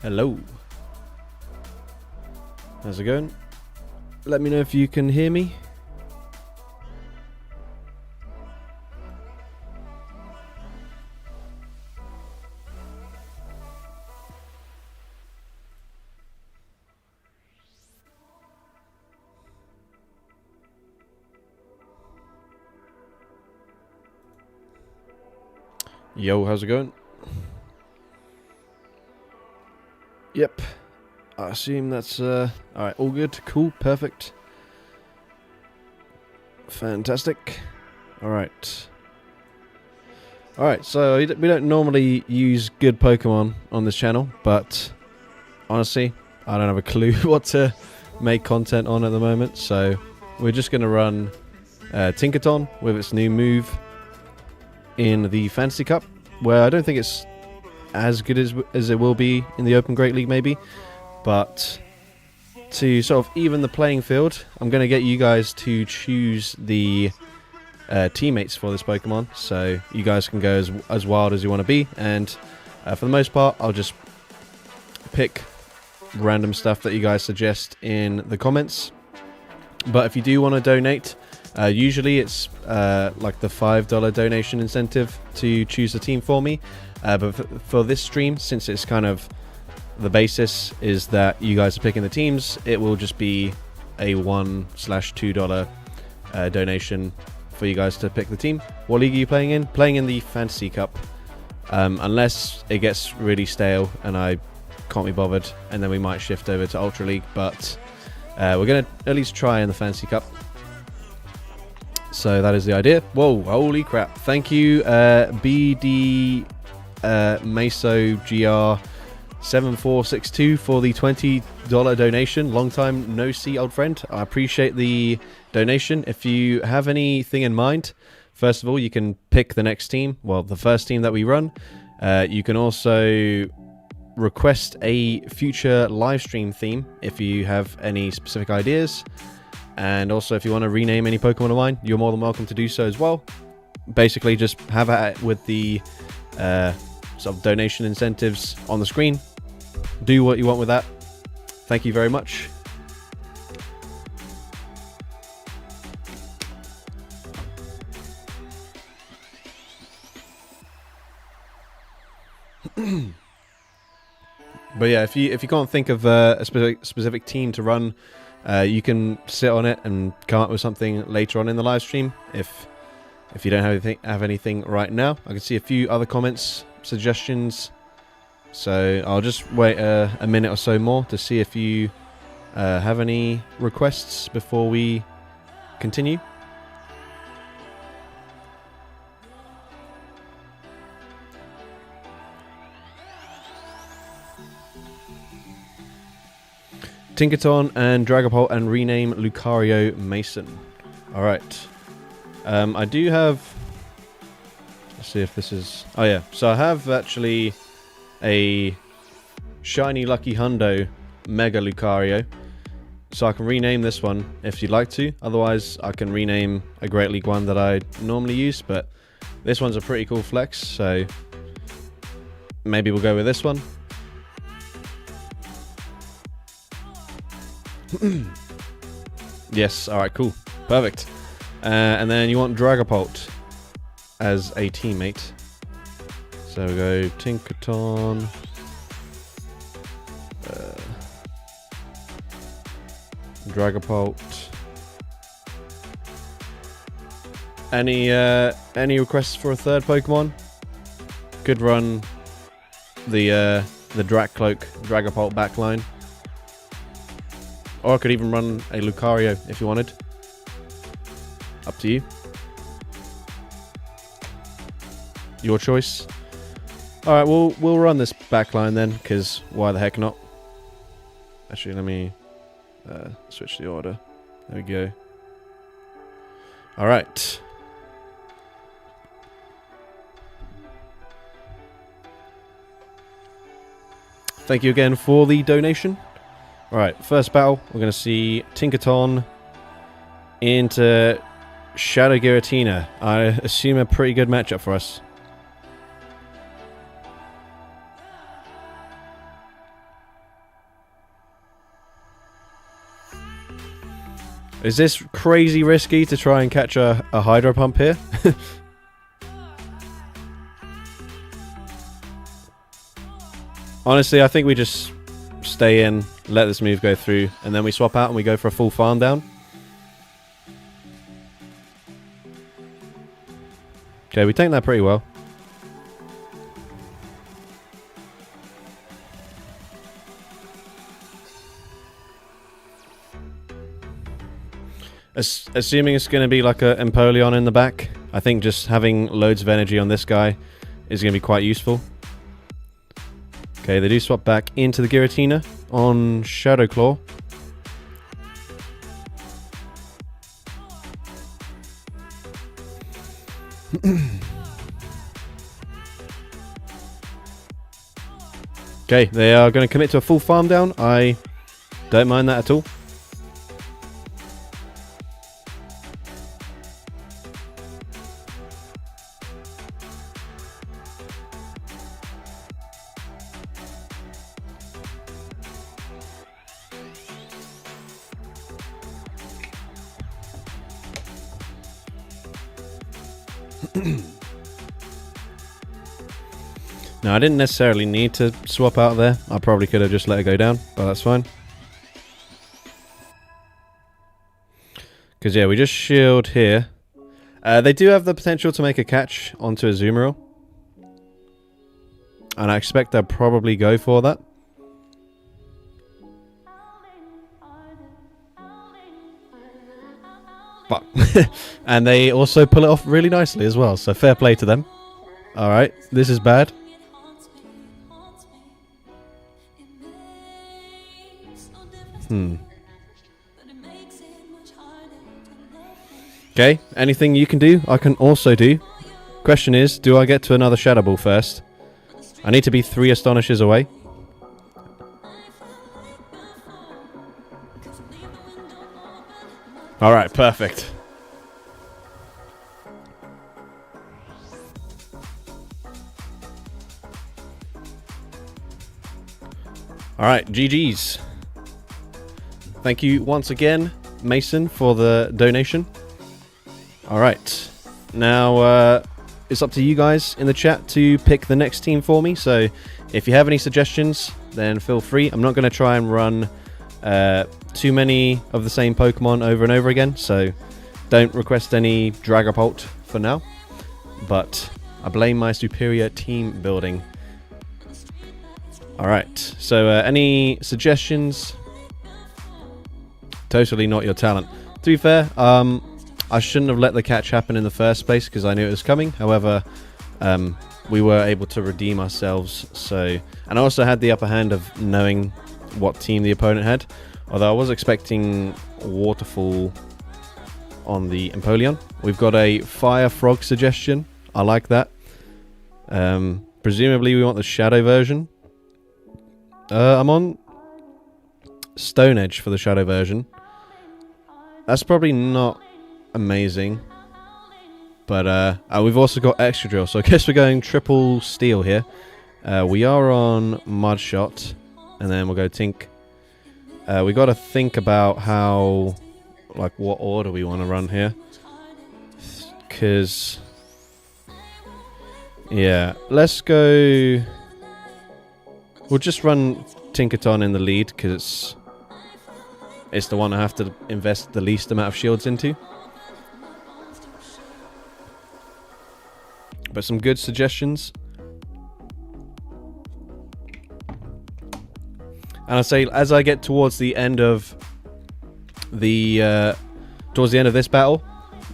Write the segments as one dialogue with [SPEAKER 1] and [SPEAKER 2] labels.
[SPEAKER 1] Hello. How's it going? Let me know if you can hear me. Yo, how's it going? Yep. I assume that's alright, all good, cool, perfect. Fantastic. Alright. Alright, so we don't normally use good Pokemon on this channel, but honestly, I don't have a clue what to make content on at the moment, so we're just going to run Tinkaton with its new move in the Fantasy Cup, where I don't think it's as good as it will be in the Open Great League maybe, but to sort of even the playing field, I'm going to get you guys to choose the teammates for this Pokemon, so you guys can go as wild as you want to be, and for the most part I'll just pick random stuff that you guys suggest in the comments. But if you do want to donate, usually it's like the $5 donation incentive to choose the team for me. But for this stream, since it's kind of the basis is that you guys are picking the teams, it will just be a $1/2 donation for you guys to pick the team. What league are you playing in? Playing in the Fantasy Cup. Unless it gets really stale and I can't be bothered, and then we might shift over to Ultra League. But we're going to at least try in the Fantasy Cup. So that is the idea. Whoa, holy crap. Thank you, BD Meso GR 7462 for the $20 donation. Long time no see, old friend. I appreciate the donation. If you have anything in mind, first of all, you can pick the next team. Well, the first team that we run. You can also request a future live stream theme if you have any specific ideas. And also, if you want to rename any Pokemon of mine, you're more than welcome to do so as well. Basically, just have at it with the sort of donation incentives on the screen. Do what you want with that. Thank you very much. But yeah, if you can't think of a specific team to run, you can sit on it and come up with something later on in the live stream. If you don't have anything right now, I can see a few other comments, suggestions. So I'll just wait a minute or so more to see if you have any requests before we continue. Tinkaton and Dragapult and rename Lucario Mason. Alright. I do have... Let's see if this is... Oh yeah, so I have actually a Shiny Lucky Hundo Mega Lucario. So I can rename this one if you'd like to. Otherwise, I can rename a Great League one that I normally use. But this one's a pretty cool flex, so maybe we'll go with this one. Yes, alright, cool. Perfect. And then you want Dragapult as a teammate. So we go Tinkaton. Dragapult. Any requests for a third Pokemon? Could run the Dracloak Dragapult backline. Or I could even run a Lucario if you wanted. Up to you. Your choice. Alright, we'll run this backline then, because why the heck not? Actually, let me switch the order. There we go. Alright. Thank you again for the donation. Alright, first battle, we're going to see Tinkaton into Shadow Giratina. I assume a pretty good matchup for us. Is this crazy risky to try and catch a Hydro Pump here? Honestly, I think we just stay in, let this move go through, and then we swap out and we go for a full farm down. Okay, we take that pretty well. Assuming it's going to be like a Empoleon in the back, I think just having loads of energy on this guy is going to be quite useful. Okay, they do swap back into the Giratina on Shadow Claw. Okay, they are going to commit to a full farm down. I don't mind that at all. Now, I didn't necessarily need to swap out there. I probably could have just let it go down, but that's fine. Because, yeah, we just shield here. They do have the potential to make a catch onto a Azumarill. And I expect they'll probably go for that. Fuck. And they also pull it off really nicely as well, so fair play to them. Alright, this is bad. Okay, anything you can do, I can also do. Question is, do I get to another Shadow Ball first? I need to be 3 Astonishes away. Alright, perfect. Alright, GG's. Thank you once again, Mason, for the donation. Alright, now it's up to you guys in the chat to pick the next team for me, so if you have any suggestions, then feel free. I'm not going to try and run too many of the same Pokemon over and over again, so don't request any Dragapult for now, but I blame my superior team building. Alright, so any suggestions? Totally not your talent. To be fair, I shouldn't have let the catch happen in the first place because I knew it was coming. However, we were able to redeem ourselves. So, and I also had the upper hand of knowing what team the opponent had. Although I was expecting Waterfall on the Empoleon. We've got a Fire Frog suggestion. I like that. Presumably we want the Shadow version. I'm on Stone Edge for the Shadow version. That's probably not amazing. But we've also got Extra Drill, so I guess we're going triple steel here. We are on Mudshot, and then we'll go Tink. We got to think about how, like, what order we want to run here. Because, yeah, let's go. We'll just run Tinkaton in the lead because it's it's the one I have to invest the least amount of shields into. But some good suggestions. And I say, as I get towards the end of this battle,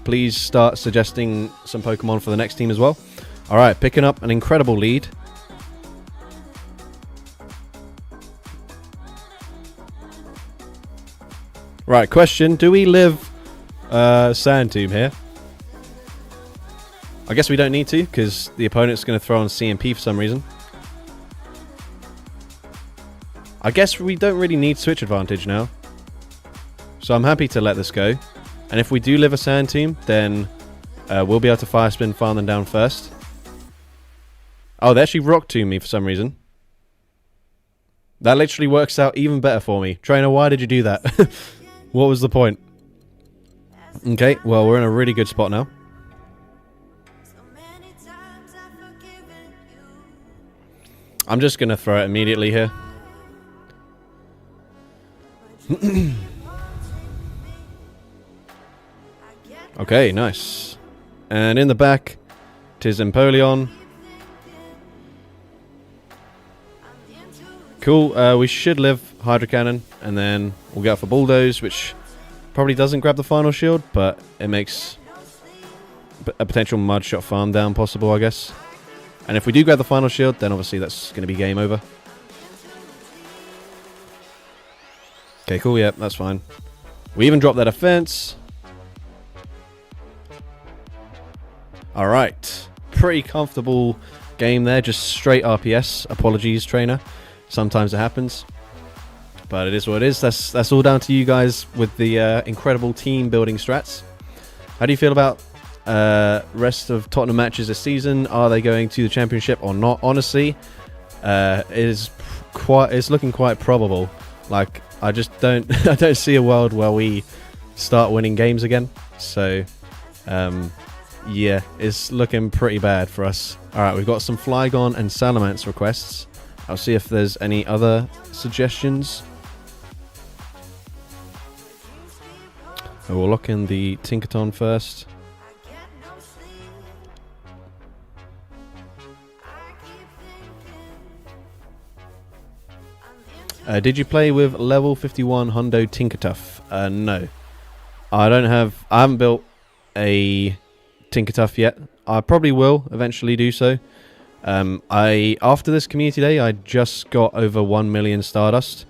[SPEAKER 1] please start suggesting some Pokemon for the next team as well. Alright, picking up an incredible lead. Right, question. Do we live Sandtomb here? I guess we don't need to, because the opponent's going to throw on CMP for some reason. I guess we don't really need switch advantage now. So I'm happy to let this go. And if we do live a Sandtomb, then we'll be able to Fire Spin, farm them down first. Oh, they actually Rock Tomb me for some reason. That literally works out even better for me. Trainer, why did you do that? What was the point? Okay, well, we're in a really good spot now. I'm just going to throw it immediately here. Okay, nice. And in the back, tis Empoleon. Cool, we should live Hydro Cannon, and then we'll go for Bulldoze, which probably doesn't grab the final shield, but it makes a potential Mud Shot farm down possible, I guess. And if we do grab the final shield, then obviously that's going to be game over. Okay, cool, yeah, that's fine. We even dropped that defense. Alright, pretty comfortable game there, just straight RPS. Apologies, trainer. Sometimes it happens. But it is what it is. That's all down to you guys with the incredible team building strats. How do you feel about rest of Tottenham matches this season? Are they going to the championship or not? Honestly, it's looking quite probable. Like, I just don't I don't see a world where we start winning games again. So yeah, it's looking pretty bad for us. Alright, we've got some Flygon and Salamence requests. I'll see if there's any other suggestions. We'll lock in the Tinkaton first. Did you play with level 51 Hundo Tinkertuff? No. I haven't built a Tinkertuff yet. I probably will eventually do so. After this community day, I just got over 1 million Stardust.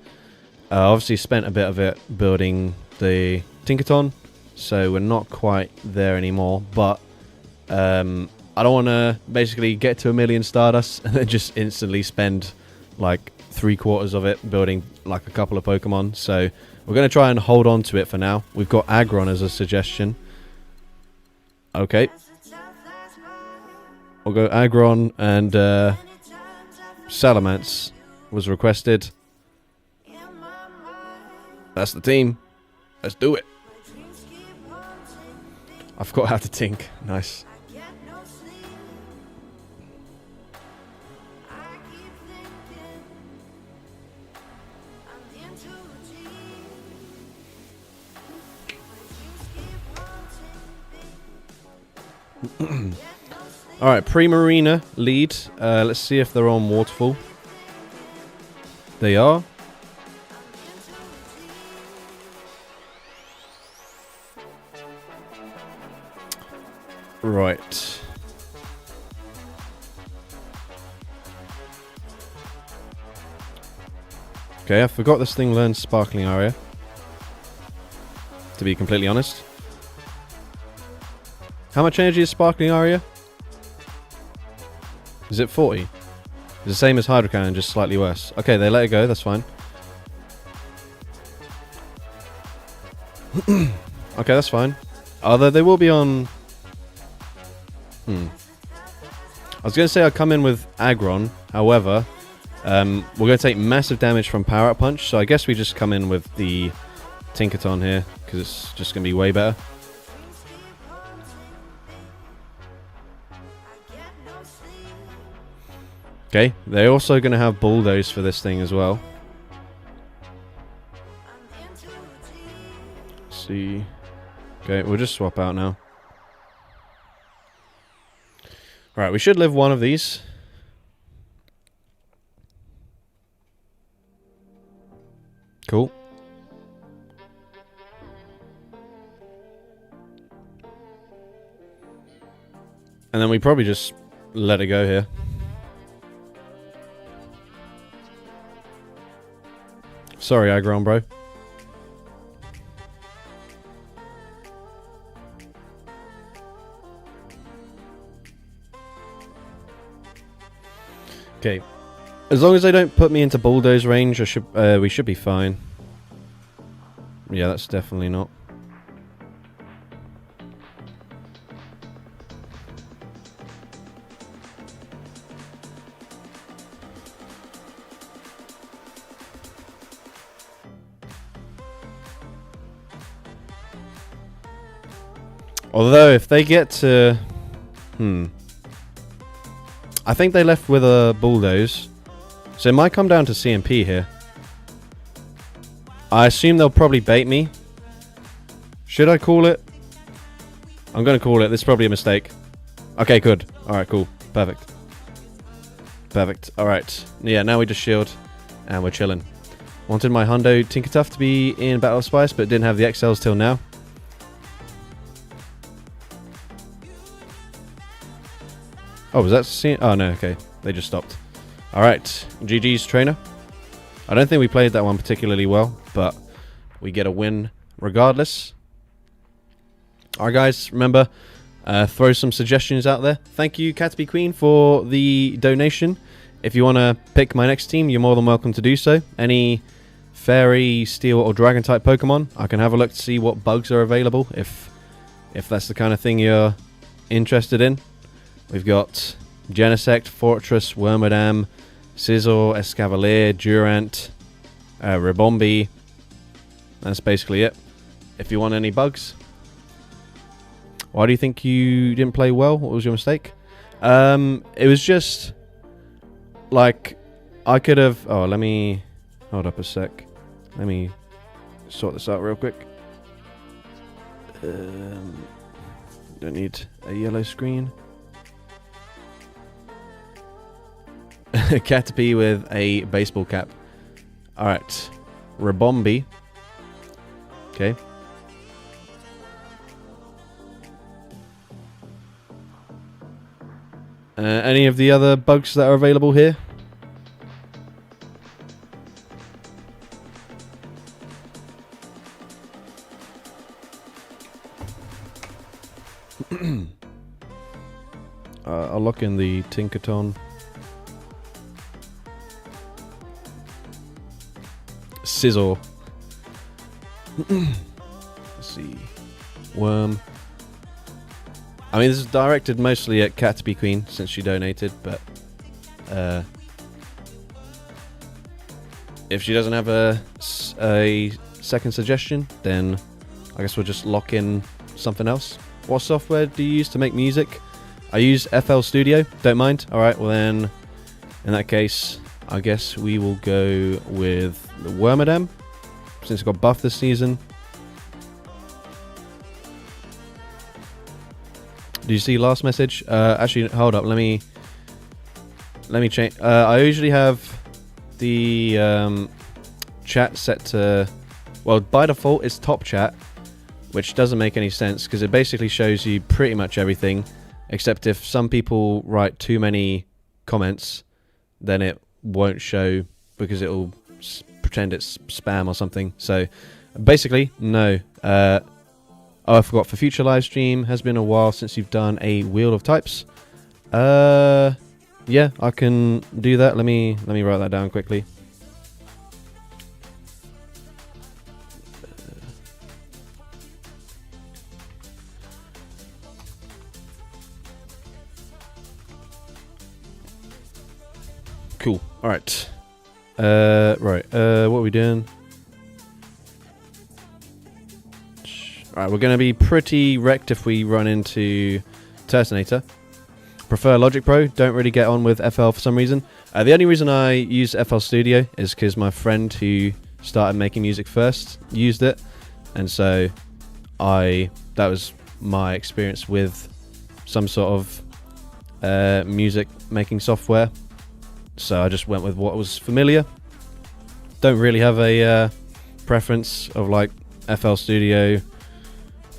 [SPEAKER 1] Obviously spent a bit of it building the Tinkaton, so we're not quite there anymore, but I don't want to basically get to 1 million Stardust and then just instantly spend like 3/4 of it building like a couple of Pokemon, so we're going to try and hold on to it for now. We've got Aggron as a suggestion. Okay. We'll go Aggron, and Salamence was requested. That's the team. Let's do it. I forgot how to tink. Nice. Alright, Primarina lead. Let's see if they're on Waterfall. They are. Right. Okay, I forgot this thing learns Sparkling Aria, to be completely honest. How much energy is Sparkling Aria? Is it 40? It's the same as Hydro Cannon, just slightly worse. Okay, they let it go, that's fine. Okay, that's fine. Although they will be on... I was going to say I'll come in with Aggron, however, we're going to take massive damage from Power Up Punch, so I guess we just come in with the Tinkaton here, because it's just going to be way better. Okay, they're also going to have Bulldoze for this thing as well. see. Okay, we'll just swap out now. Alright, we should live one of these. Cool. And then we probably just let it go here. Sorry, Aggron, bro. Okay. As long as they don't put me into bulldoze range, we should be fine. Yeah, that's definitely not. Although, if they get to... I think they left with a bulldoze. So it might come down to CMP here. I assume they'll probably bait me. Should I call it? I'm going to call it. This is probably a mistake. Okay, good. Alright, cool. Perfect. Perfect. Alright. Yeah, now we just shield. And we're chilling. Wanted my Hundo Tinkertuff to be in Battle of Spice, but didn't have the XLs till now. Oh, was that scene? Oh, no, okay. They just stopped. Alright, GG's trainer. I don't think we played that one particularly well, but we get a win regardless. Alright, guys, remember, throw some suggestions out there. Thank you, Caterpie Queen, for the donation. If you want to pick my next team, you're more than welcome to do so. Any Fairy, Steel, or Dragon type Pokemon, I can have a look to see what bugs are available, if that's the kind of thing you're interested in. We've got Genesect, Fortress, Wormadam, Scizor, Escavalier, Durant, Ribombee. That's basically it. If you want any bugs. Why do you think you didn't play well? What was your mistake? It was just... like, I could have... Oh, let me... Hold up a sec. Let me sort this out real quick. Don't need a yellow screen. Caterpie with a baseball cap. Alright. Ribombee. Okay. Any of the other bugs that are available here? I'll lock in the Tinkaton. Scizor. Let's see. Worm. I mean, this is directed mostly at Caterpie Queen since she donated, but if she doesn't have a second suggestion, then I guess we'll just lock in something else. What software do you use to make music? I use FL Studio. Don't mind. Alright, well then, in that case, I guess we will go with the Wormadam, since it got buffed this season. Do you see last message? Actually, hold up. Let me change. I usually have the chat set to... Well, by default, it's top chat, which doesn't make any sense, because it basically shows you pretty much everything, except if some people write too many comments, then it won't show, because it'll pretend it's spam or something. So basically, no. Oh, I forgot, for future live stream, has been a while since you've done a Wheel of Types. Yeah, I can do that. Let me write that down quickly. Cool. All right. Right. What are we doing? All right. We're going to be pretty wrecked if we run into Turtonator. Prefer Logic Pro. Don't really get on with FL for some reason. The only reason I use FL Studio is because my friend who started making music first used it, and so that was my experience with some sort of music making software. So I just went with what was familiar. Don't really have a preference of like FL Studio,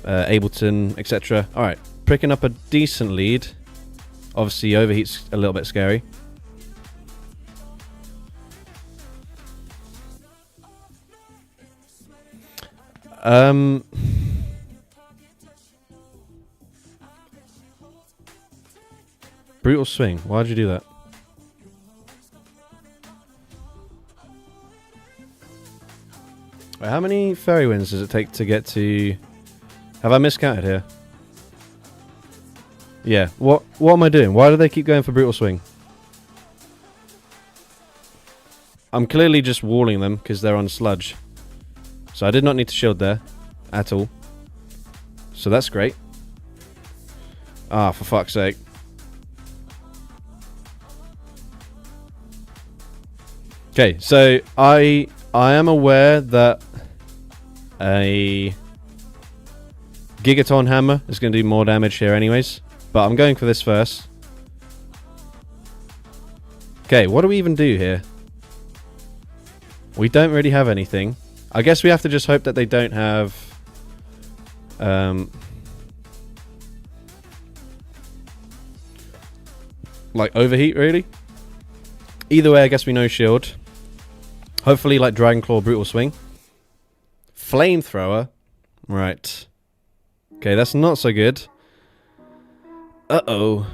[SPEAKER 1] Ableton, etc. Alright, picking up a decent lead. Obviously Overheat's a little bit scary. Brutal Swing, why'd you do that? Wait, how many fairy winds does it take to get to... Have I miscounted here? Yeah, what am I doing? Why do they keep going for Brutal Swing? I'm clearly just walling them because they're on sludge. So I did not need to shield there at all. So that's great. Ah, for fuck's sake. Okay, so I am aware that a Gigaton Hammer is going to do more damage here anyways, but I'm going for this first. Okay, what do we even do here? We don't really have anything. I guess we have to just hope that they don't have like overheat, really. Either way, I guess we know shield. Hopefully like Dragon Claw, Brutal Swing. Flamethrower. Right. Okay, that's not so good. Uh-oh.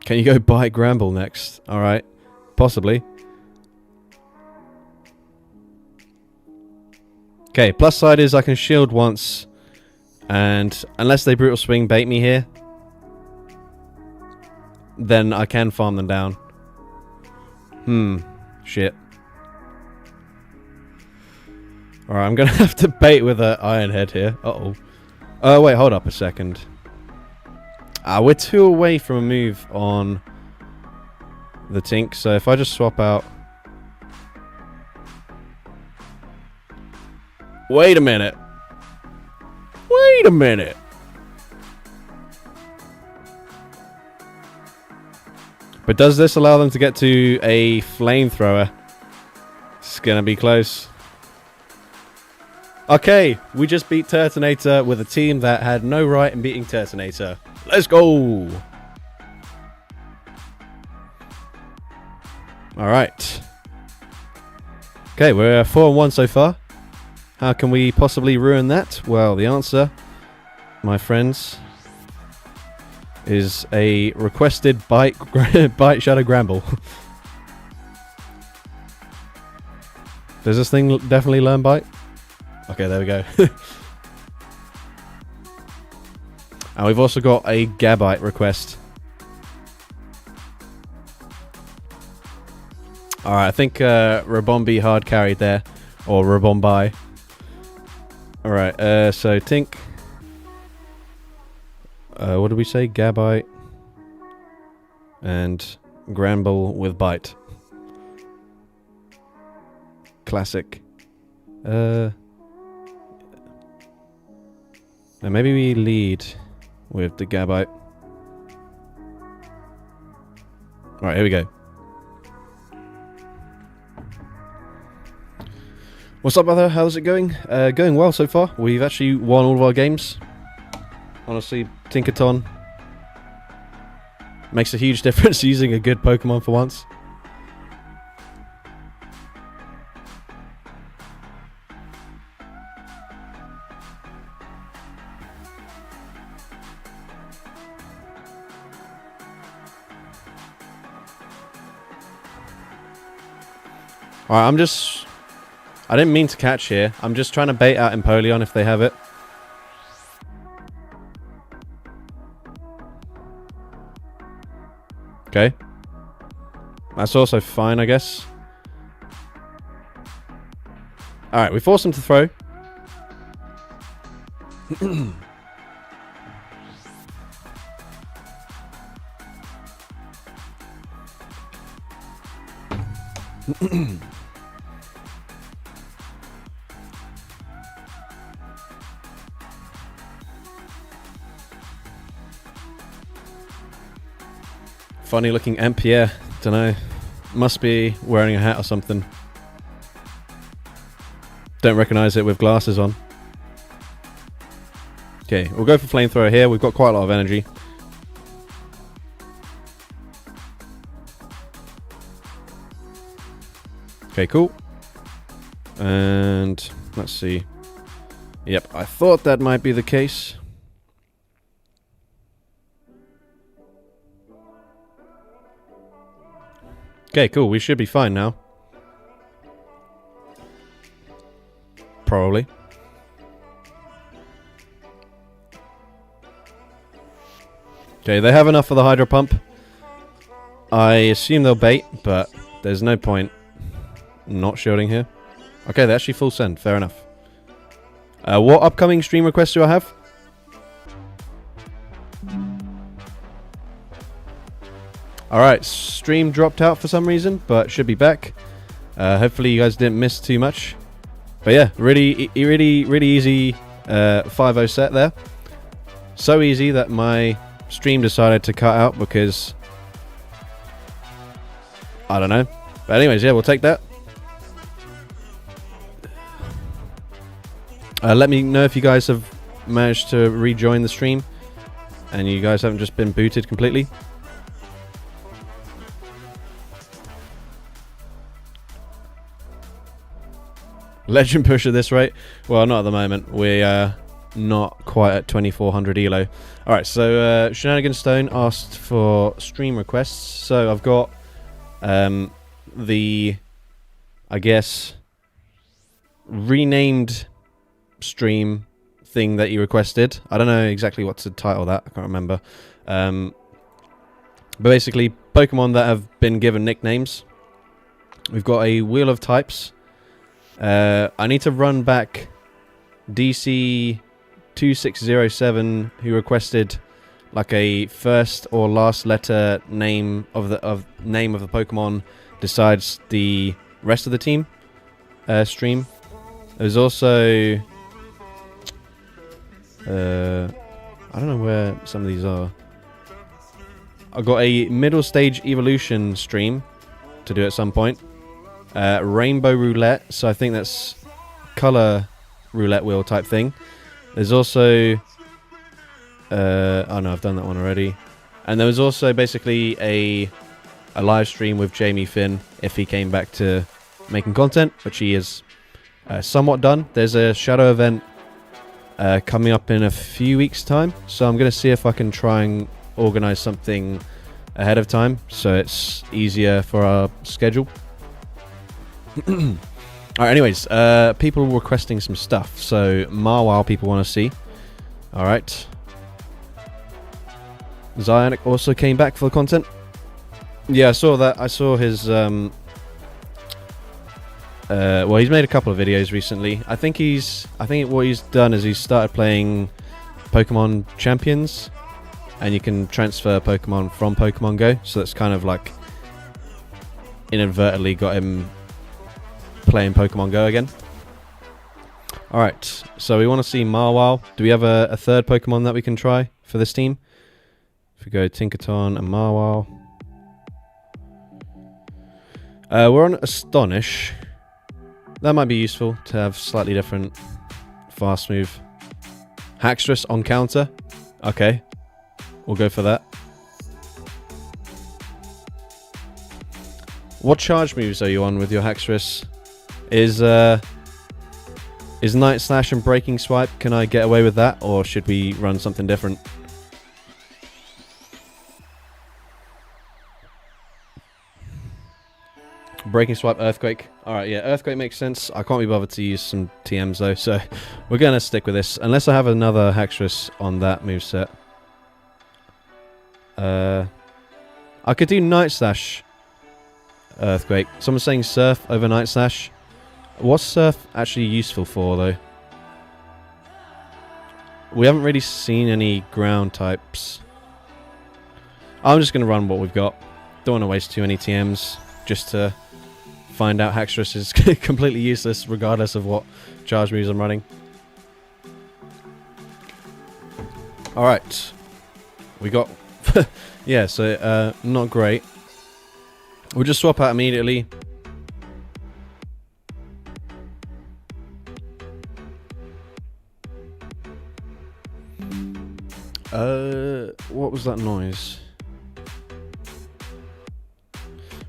[SPEAKER 1] Can you go Bite Gramble next? Alright. Possibly. Okay, plus side is I can shield once. And unless they Brutal Swing bait me here, then I can farm them down. Shit. Alright, I'm gonna have to bait with an Iron Head here. Uh-oh. Oh, wait, hold up a second. We're 2 away from a move on the Tink, so if I just swap out... Wait a minute. Wait a minute. But does this allow them to get to a Flamethrower? It's gonna be close. Okay, we just beat Turtonator with a team that had no right in beating Turtonator. Let's go! Alright. Okay, we're 4-1 so far. How can we possibly ruin that? Well, the answer, my friends, is a requested Bite Shadow Gramble. Does this thing definitely learn Bite? Okay, there we go. And we've also got a Gabite request. Alright, I think Rabombi hard carried there. Or Rabombi. Alright, so Tink. What did we say? Gabite. And Gramble with Bite. Classic. Now maybe we lead with the Gabite. Alright, here we go. What's up, brother? How's it going? Going well so far. We've actually won all of our games. Honestly, Tinkaton makes a huge difference using a good Pokemon for once. Alright, I didn't mean to catch here. I'm just trying to bait out Empoleon if they have it. Okay. That's also fine, I guess. Alright, we force him to throw. Funny looking Ampere. Dunno. Must be wearing a hat or something. Don't recognise it with glasses on. Okay, we'll go for flamethrower here. We've got quite a lot of energy. Okay, cool. And let's see. Yep, I thought that might be the case. Okay, cool. We should be fine now. Probably. Okay, they have enough for the hydro pump. I assume they'll bait, but there's no point not shielding here. Okay, they're actually full send. Fair enough. What upcoming stream requests do I have? Alright, stream dropped out for some reason, but should be back. Hopefully you guys didn't miss too much. But yeah, really easy 5-0 set there. So easy that my stream decided to cut out because I don't know. But anyways, yeah, we'll take that. Let me know if you guys have managed to rejoin the stream and you guys haven't just been booted completely. Legend push at this rate? Well, not at the moment. We're not quite at 2400 elo. Alright, so Shenanigan Stone asked for stream requests. So I've got the, I guess, renamed stream thing that you requested. I don't know exactly what to title that. I can't remember. But basically, Pokemon that have been given nicknames. We've got a Wheel of Types. I need to run back DC 2607 who requested like a first or last letter name of the Pokemon decides the rest of the team stream. There's also I don't know where some of these are. I've got a middle stage evolution stream to do at some point. Rainbow roulette, so I think that's color roulette wheel type thing. There's also oh no, I've done that one already. And there was also basically a live stream with Jamie Finn if he came back to making content, which he is somewhat done. There's a shadow event coming up in a few weeks time, so I'm going to see if I can try and organize something ahead of time so it's easier for our schedule. Alright, anyways, people requesting some stuff. So, Marwile people want to see. Alright. Zionic also came back for the content. Yeah, I saw that. I saw his, well, he's made a couple of videos recently. I think what he's done is he's started playing Pokemon Champions. And you can transfer Pokemon from Pokemon Go. So that's kind of like inadvertently got him playing Pokemon Go again. Alright, so we want to see Marwile. Do we have a third Pokemon that we can try for this team? If we go Tinkaton and Marwile. We're on Astonish. That might be useful to have slightly different fast move. Haxorus on counter. Okay, we'll go for that. What charge moves are you on with your Haxorus? Is Night Slash and Breaking Swipe, can I get away with that, or should we run something different? Breaking Swipe, Earthquake. Alright, yeah, Earthquake makes sense. I can't be bothered to use some TMs though, so we're going to stick with this. Unless I have another Haxorus on that moveset. I could do Night Slash Earthquake. Someone's saying Surf over Night Slash. What's Surf actually useful for, though? We haven't really seen any ground types. I'm just going to run what we've got. Don't want to waste too many TMs just to find out Haxorus is completely useless regardless of what charge moves I'm running. Alright. We got Yeah, so not great. We'll just swap out immediately. What was that noise?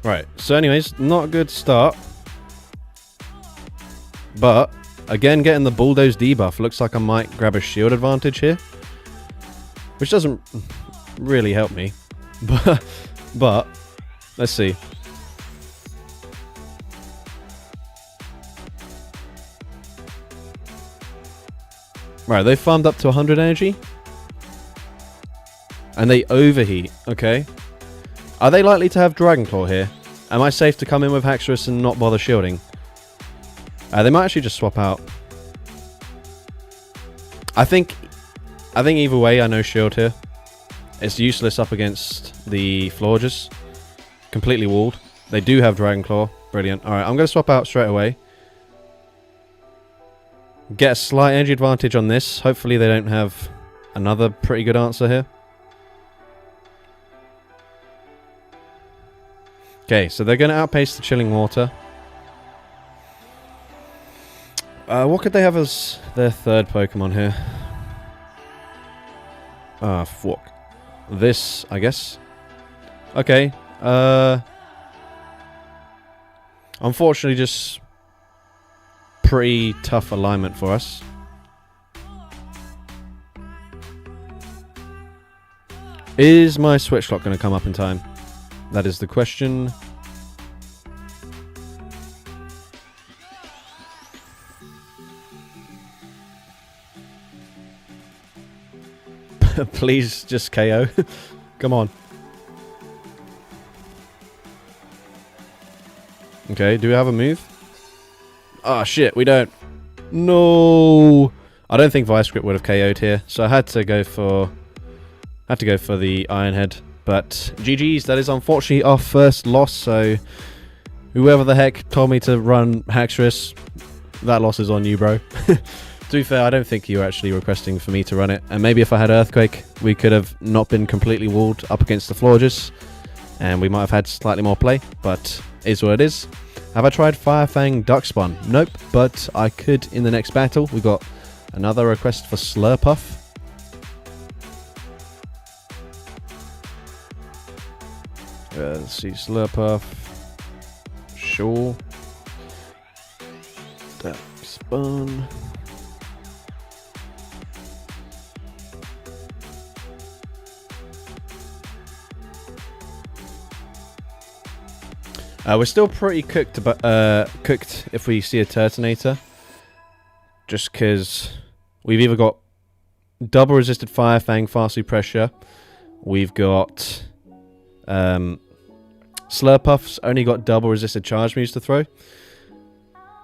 [SPEAKER 1] Right, so anyways, not a good start. But, again, getting the Bulldoze debuff. Looks like I might grab a shield advantage here. Which doesn't really help me. But let's see. Right, they farmed up to 100 energy. And they overheat. Okay. Are they likely to have Dragon Claw here? Am I safe to come in with Haxorus and not bother shielding? They might actually just swap out. I think either way, I know shield here. It's useless up against the Florges. Completely walled. They do have Dragon Claw. Brilliant. Alright, I'm going to swap out straight away. Get a slight energy advantage on this. Hopefully they don't have another pretty good answer here. Okay, so they're going to outpace the Chilling Water. What could they have as their third Pokemon here? Ah, fuck. This, I guess. Okay. Unfortunately, just pretty tough alignment for us. Is my Switch Lock going to come up in time? That is the question. Please just KO. Come on. Okay, do we have a move? Ah, shit, we don't. No. I don't think Vice Grip would have KO'd here, so I had to go for the Iron Head. But GG's, that is unfortunately our first loss, so whoever the heck told me to run Haxorus, that loss is on you, bro. To be fair, I don't think you were actually requesting for me to run it. And maybe if I had Earthquake, we could have not been completely walled up against the Florges. And we might have had slightly more play, but is what it is. Have I tried Fire Fang Duck Spawn? Nope, but I could in the next battle. We got another request for Slurpuff. Let's see, Slurpuff. Sure. Duck Spawn. We're still pretty cooked if we see a Turtonator. Just because we've either got double resisted Fire Fang, Fast Pressure. We've got Slurpuff's only got double resisted charge moves to throw.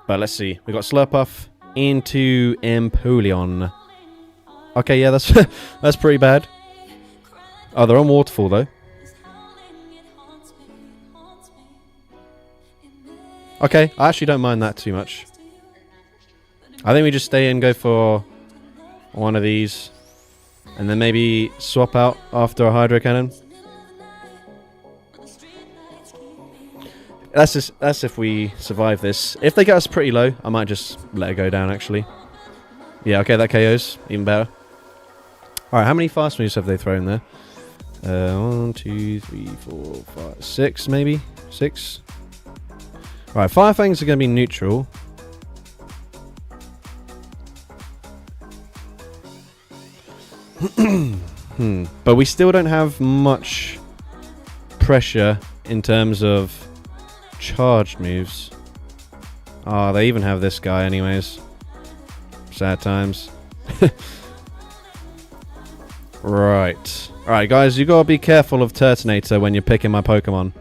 [SPEAKER 1] But let's see. We've got Slurpuff into Empoleon. Okay, yeah, that's that's pretty bad. Oh, they're on Waterfall though. Okay, I actually don't mind that too much. I think we just stay and go for one of these. And then maybe swap out after a Hydro Cannon. That's if we survive this. If they get us pretty low, I might just let it go down actually. Yeah, okay, that KOs. Even better. Alright, how many fast moves have they thrown there? 1, 2, 3, 4, 5, 6 maybe? 6? Right, Fire Fangs are going to be neutral. But we still don't have much pressure in terms of charged moves. Ah, they even have this guy anyways. Sad times. Right. Alright guys, you gotta be careful of Turtonator when you're picking my Pokemon.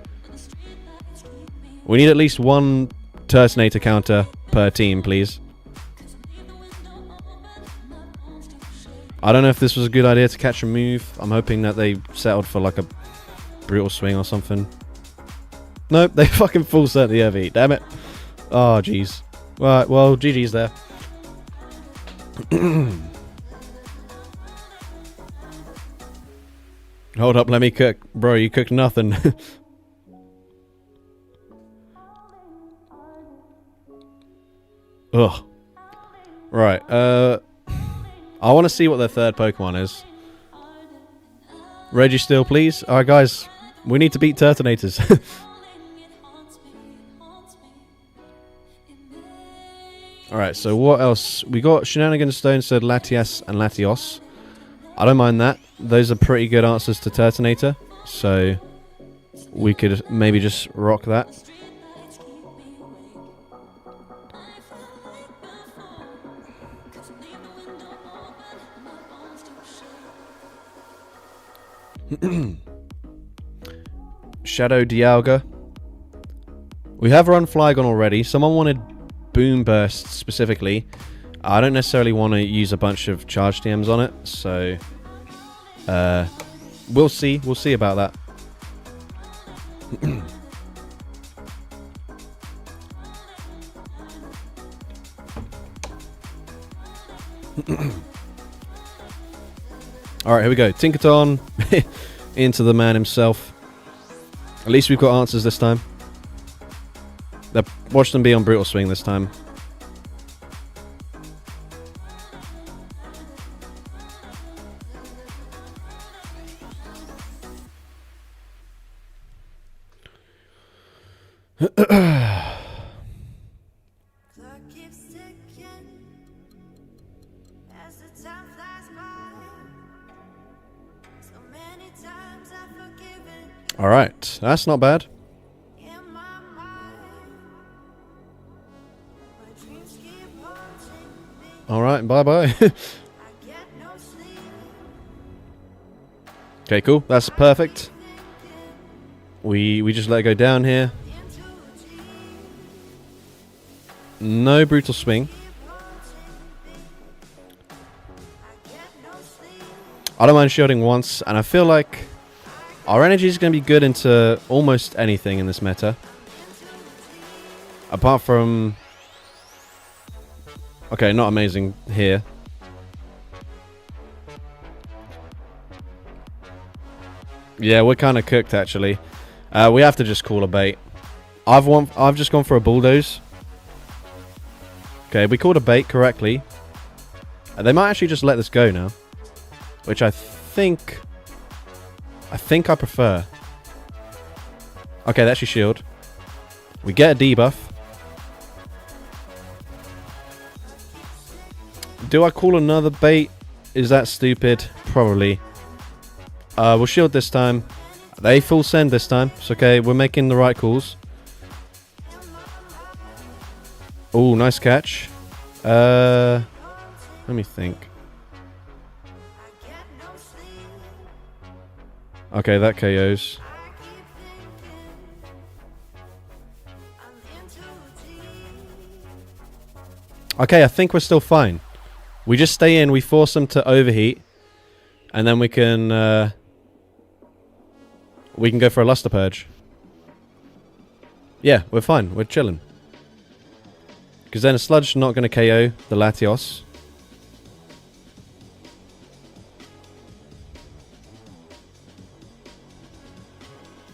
[SPEAKER 1] We need at least one Turtonator counter per team, please. I don't know if this was a good idea to catch a move. I'm hoping that they settled for like a brutal swing or something. Nope, they fucking full set the EV. Damn it. Oh, jeez. Right, well, GG's there. Hold up, let me cook. Bro, you cooked nothing. Ugh. Right, I want to see what their third Pokemon is. Registeel, please. Alright, guys. We need to beat Turtonators. Alright, so what else? We got Shenanigan Stone, said Latias and Latios. I don't mind that. Those are pretty good answers to Turtonator. So, we could maybe just rock that. Shadow Dialga. We have run Flygon already. Someone wanted Boom Burst specifically. I don't necessarily want to use a bunch of charge TMs on it, so we'll see. We'll see about that. Alright, here we go. Tinkaton into the man himself. At least we've got answers this time. Watch them be on Brutal Swing this time. Alright, that's not bad. Alright, bye-bye. Okay, cool. That's perfect. We just let it go down here. No Brutal Swing. I don't mind shielding once, and I feel like our energy is going to be good into almost anything in this meta. Apart from... Okay, not amazing here. Yeah, we're kind of cooked, actually. We have to just call a bait. I've just gone for a Bulldoze. Okay, we called a bait correctly. They might actually just let this go now. Which I think I prefer. Okay, that's your shield. We get a debuff. Do I call another bait? Is that stupid? Probably. We'll shield this time. They full send this time. It's okay, we're making the right calls. Oh, nice catch. Let me think. Okay, that KOs. Okay, I think we're still fine. We just stay in, we force them to overheat, and then we can go for a Luster Purge. Yeah, we're fine. We're chilling. Because then a Sludge not going to KO the Latios.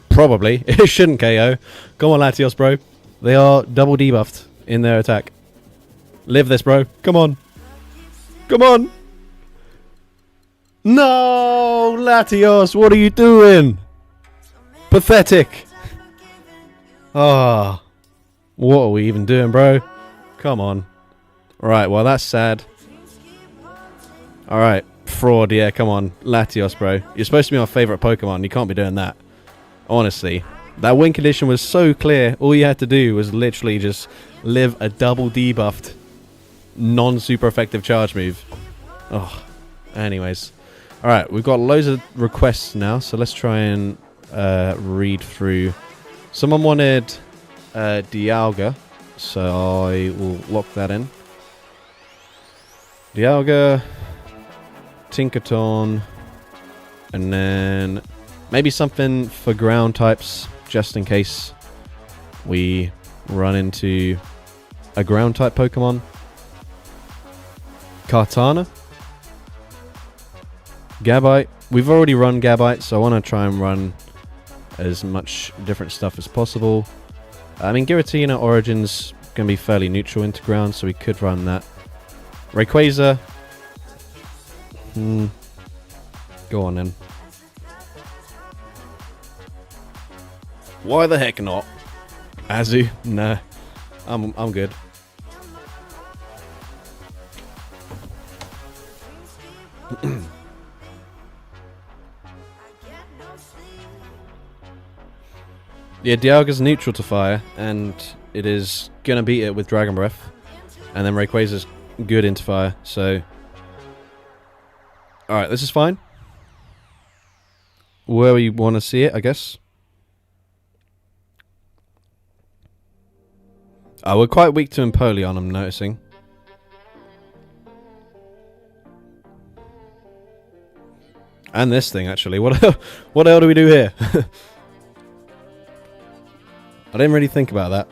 [SPEAKER 1] Probably. It shouldn't KO. Come on, Latios, bro. They are double debuffed in their attack. Live this, bro. Come on. Come on. No, Latios, what are you doing? Pathetic. Ah. What are we even doing, bro? Come on. Right, well, that's sad. Alright, fraud, yeah, come on. Latios, bro. You're supposed to be my favourite Pokemon. You can't be doing that. Honestly. That win condition was so clear. All you had to do was literally just live a double debuffed, non-super effective charge move. Oh, anyways. Alright, we've got loads of requests now, so let's try and read through. Someone wanted Dialga, so I will lock that in. Dialga, Tinkaton, and then maybe something for ground types, just in case we run into a ground type Pokemon. Kartana, Gabite, we've already run Gabite, so I want to try and run as much different stuff as possible. I mean, Giratina Origin's going to be fairly neutral into ground, so we could run that. Rayquaza. Go on then. Why the heck not? Azu? Nah. I'm good. Yeah, Dialga's neutral to fire, and it is gonna beat it with Dragon Breath. And then Rayquaza's good into fire, so... Alright, this is fine. Where we want to see it, I guess. We're quite weak to Empoleon, I'm noticing. And this thing, actually. What the hell do we do here? I didn't really think about that.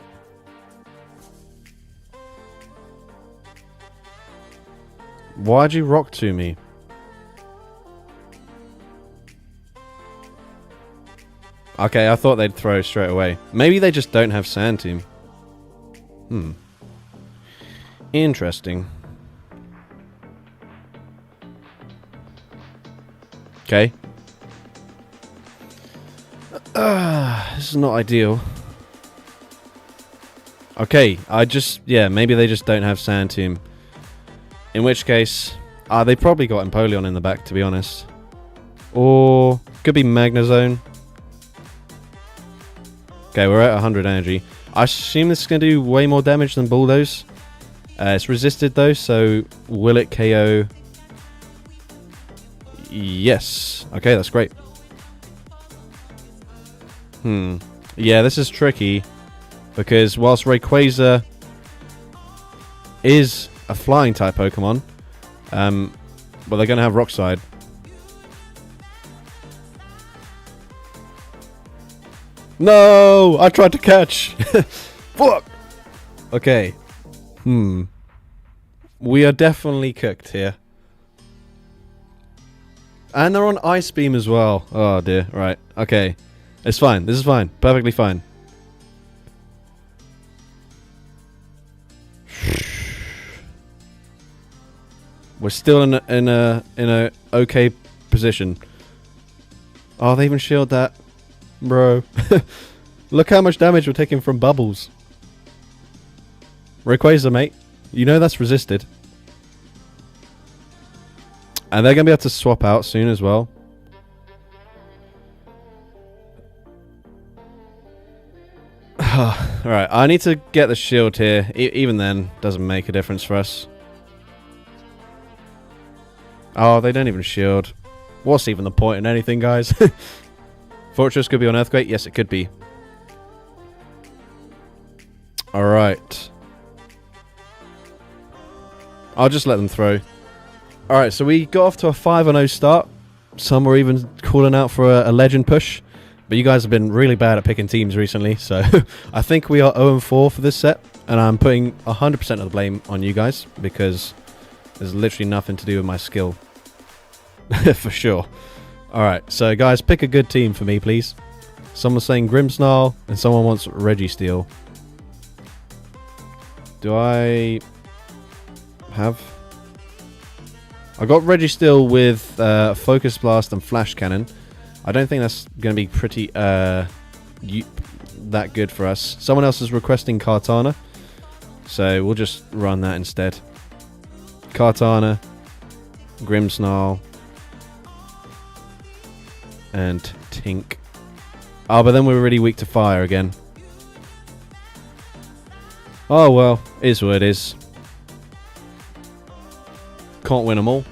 [SPEAKER 1] Why'd you rock to me? Okay, I thought they'd throw straight away. Maybe they just don't have Sand Team. Interesting. Okay. This is not ideal. Okay, yeah, maybe they just don't have Sand Team. In which case, they probably got Empoleon in the back, to be honest. Or, could be Magnezone. Okay, we're at 100 energy. I assume this is going to do way more damage than Bulldoze. It's resisted though, so will it KO? Yes. Okay, that's great. Yeah, this is tricky. Because whilst Rayquaza is a flying type Pokemon, well, they're going to have Rock Slide. No! I tried to catch! Fuck! Okay. We are definitely cooked here. And they're on Ice Beam as well. Oh dear. Right. Okay. It's fine. This is fine. Perfectly fine. We're still in a okay position. Oh, they even shielded that. Bro. Look how much damage we're taking from Bubbles. Rayquaza, mate. You know that's resisted. And they're going to be able to swap out soon as well. Alright, I need to get the shield here. Even then, doesn't make a difference for us. Oh, they don't even shield. What's even the point in anything, guys? Fortress could be on Earthquake. Yes, it could be. Alright. I'll just let them throw. Alright, so we got off to a 5-0 start. Some were even calling out for a legend push. But you guys have been really bad at picking teams recently. So I think we are 0-4 for this set. And I'm putting 100% of the blame on you guys. Because there's literally nothing to do with my skill. For sure. Alright, so guys, pick a good team for me, please. Someone's saying Grimmsnarl, and someone wants Registeel. Do I have... I got Registeel with Focus Blast and Flash Cannon. I don't think that's going to be pretty that good for us. Someone else is requesting Kartana, so we'll just run that instead. Kartana, Grimmsnarl, and Tink. Oh, but then we're really weak to fire again. Oh well, is what it is. Can't win them all.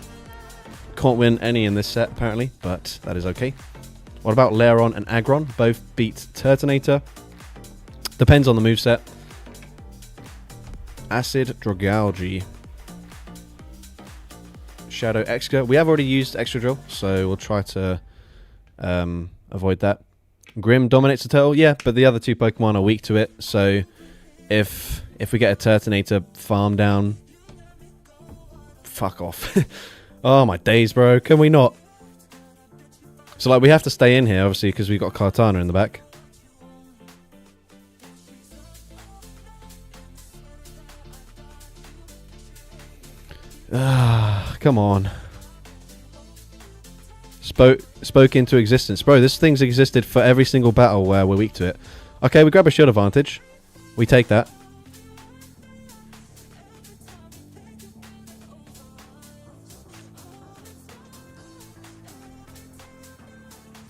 [SPEAKER 1] Can't win any in this set, apparently, but that is okay. What about Lairon and Aggron? Both beat Turtonator. Depends on the moveset. Acid Dragalge. Shadow Exca. We have already used Extra Drill, so we'll try to avoid that. Grim dominates the turtle, yeah, but the other two Pokemon are weak to it, so if we get a Turtonator farm down, fuck off. Oh my days, bro, can we not? So, like, we have to stay in here, obviously, because we've got Kartana in the back. Ah, come on. Spoke into existence. Bro, this thing's existed for every single battle where we're weak to it. Okay, we grab a shield advantage. We take that.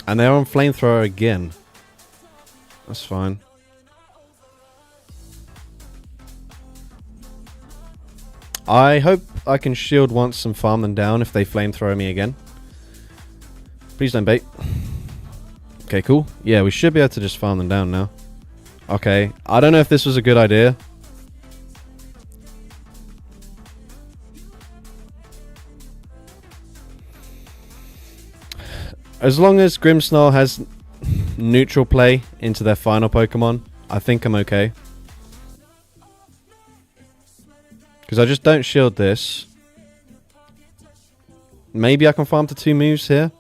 [SPEAKER 1] And they're on flamethrower again. That's fine. I hope I can shield once and farm them down if they flamethrower me again. Please don't bait. Okay, cool. Yeah, we should be able to just farm them down now. Okay, I don't know if this was a good idea. As long as Grimmsnarl has neutral play into their final Pokemon, I think I'm okay. Because I just don't shield this. Maybe I can farm to 2 moves here.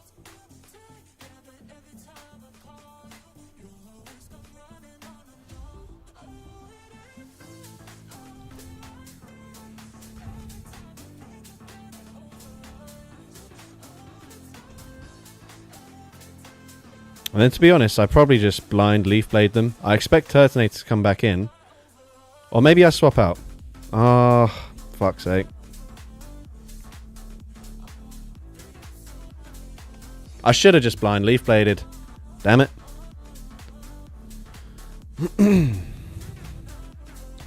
[SPEAKER 1] And then, to be honest, I probably just blind Leaf Blade them. I expect Turtonator to come back in. Or maybe I swap out. Oh, fuck's sake. I should have just blind Leaf Bladed. Damn it.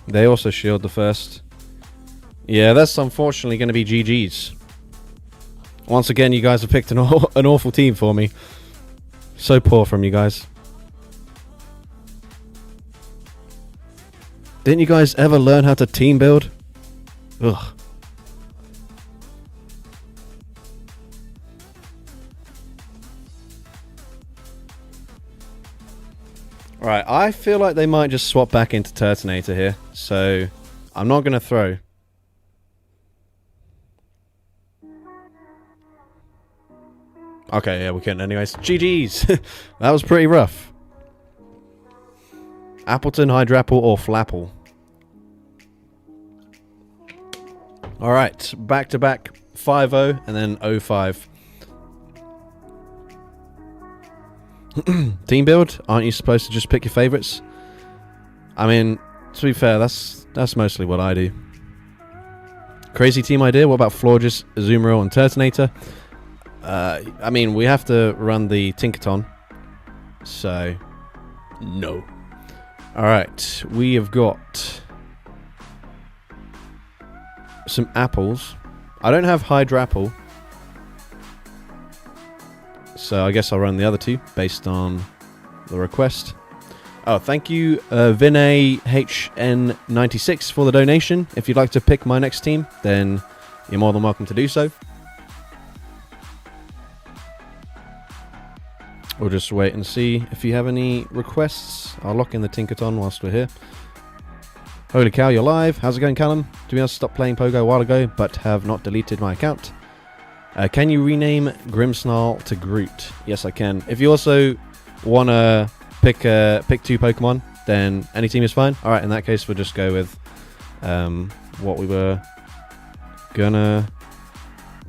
[SPEAKER 1] They also shield the first. Yeah, that's unfortunately going to be GG's. Once again, you guys have picked an awful team for me. So poor from you guys. Didn't you guys ever learn how to team build? Ugh. Alright, I feel like they might just swap back into Turtonator here. So, I'm not going to throw. Okay, yeah, we couldn't anyways. GG's! That was pretty rough. Appleton, Hydrapple, or Flapple. Alright, back-to-back 5-0 and then 0-5. Team build? Aren't you supposed to just pick your favourites? I mean, to be fair, that's mostly what I do. Crazy team idea? What about Florges, Azumarill, and Turtonator? I mean, we have to run the Tinkaton. So, no. Alright, we have got some apples. I don't have Hydrapple. So I guess I'll run the other two based on the request. Oh, thank you, Vinay HN96 for the donation. If you'd like to pick my next team, then you're more than welcome to do so. We'll just wait and see if you have any requests. I'll lock in the Tinkaton whilst we're here. Holy cow, you're live. How's it going, Callum? To be honest, stopped playing Pogo a while ago, but have not deleted my account. Can you rename Grimmsnarl to Groot? Yes, I can. If you also want to pick 2 Pokemon, then any team is fine. Alright, in that case, we'll just go with what we were gonna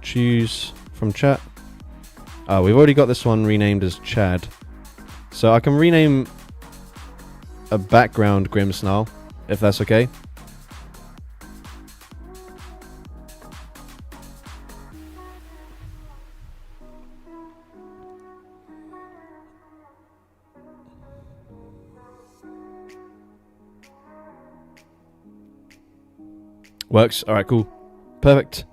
[SPEAKER 1] choose from chat. Oh, we've already got this one renamed as Chad. So I can rename a background Grimmsnarl, if that's okay. Works. Alright, cool. Perfect.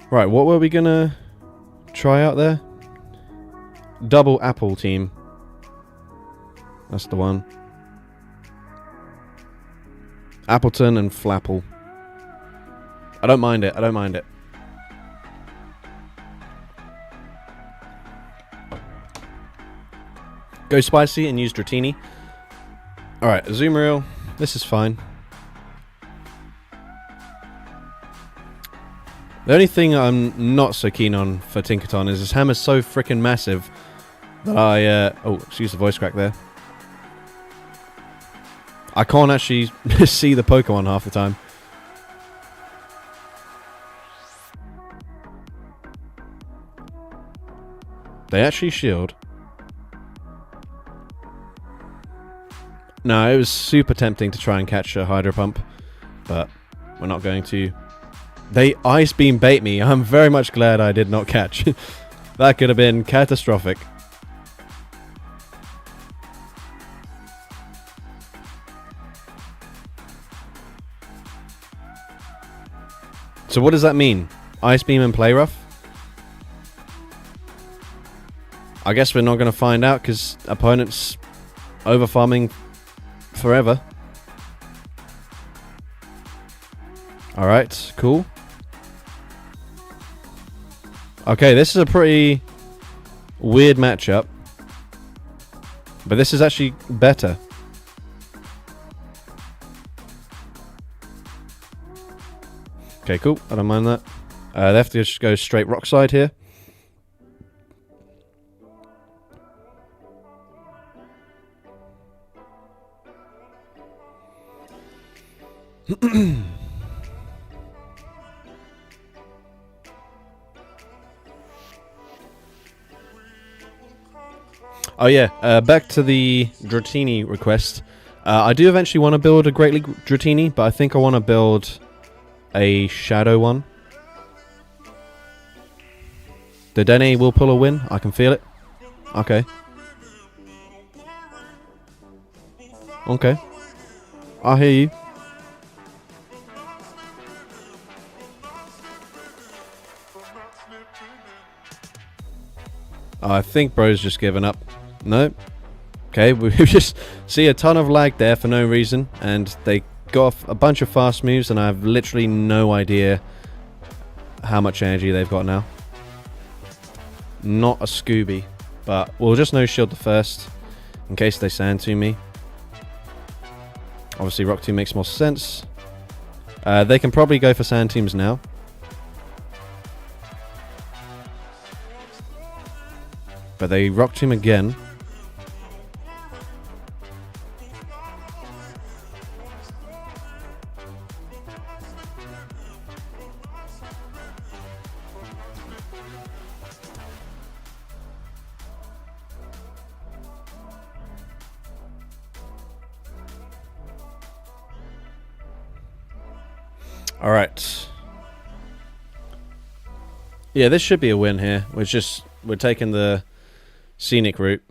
[SPEAKER 1] Right, what were we gonna try out there? Double apple team. That's the one. Appleton and Flapple. I don't mind it. I don't mind it. Go spicy and use Dratini. Alright, Azumarill. This is fine. The only thing I'm not so keen on for Tinkaton is his hammer's so freaking massive that oh, excuse the voice crack there. I can't actually see the Pokemon half the time. They actually shield. No, it was super tempting to try and catch a Hydro Pump, but we're not going to. They Ice Beam bait me. I'm very much glad I did not catch. That could have been catastrophic. So what does that mean? Ice Beam and Play Rough? I guess we're not going to find out because opponents over farming forever. Alright, cool. Okay, this is a pretty weird matchup. But this is actually better. Okay, cool. I don't mind that. They have to just go straight Rock Slide here. Oh yeah, back to the Dratini request. I do eventually want to build a Great League Dratini, but I think I want to build a Shadow one. The Dene will pull a win, I can feel it. Okay. Okay. I hear you. Oh, I think bro's just given up. No. Okay, we just see a ton of lag there for no reason, and they got off a bunch of fast moves, and I have literally no idea how much energy they've got now. Not a Scooby, but we'll just no shield the first, in case they Sand to me. Obviously, Rock Tomb makes more sense. They can probably go for Sand Tombs now. But they Rock Tomb again. All right. Yeah, this should be a win here. We're taking the scenic route.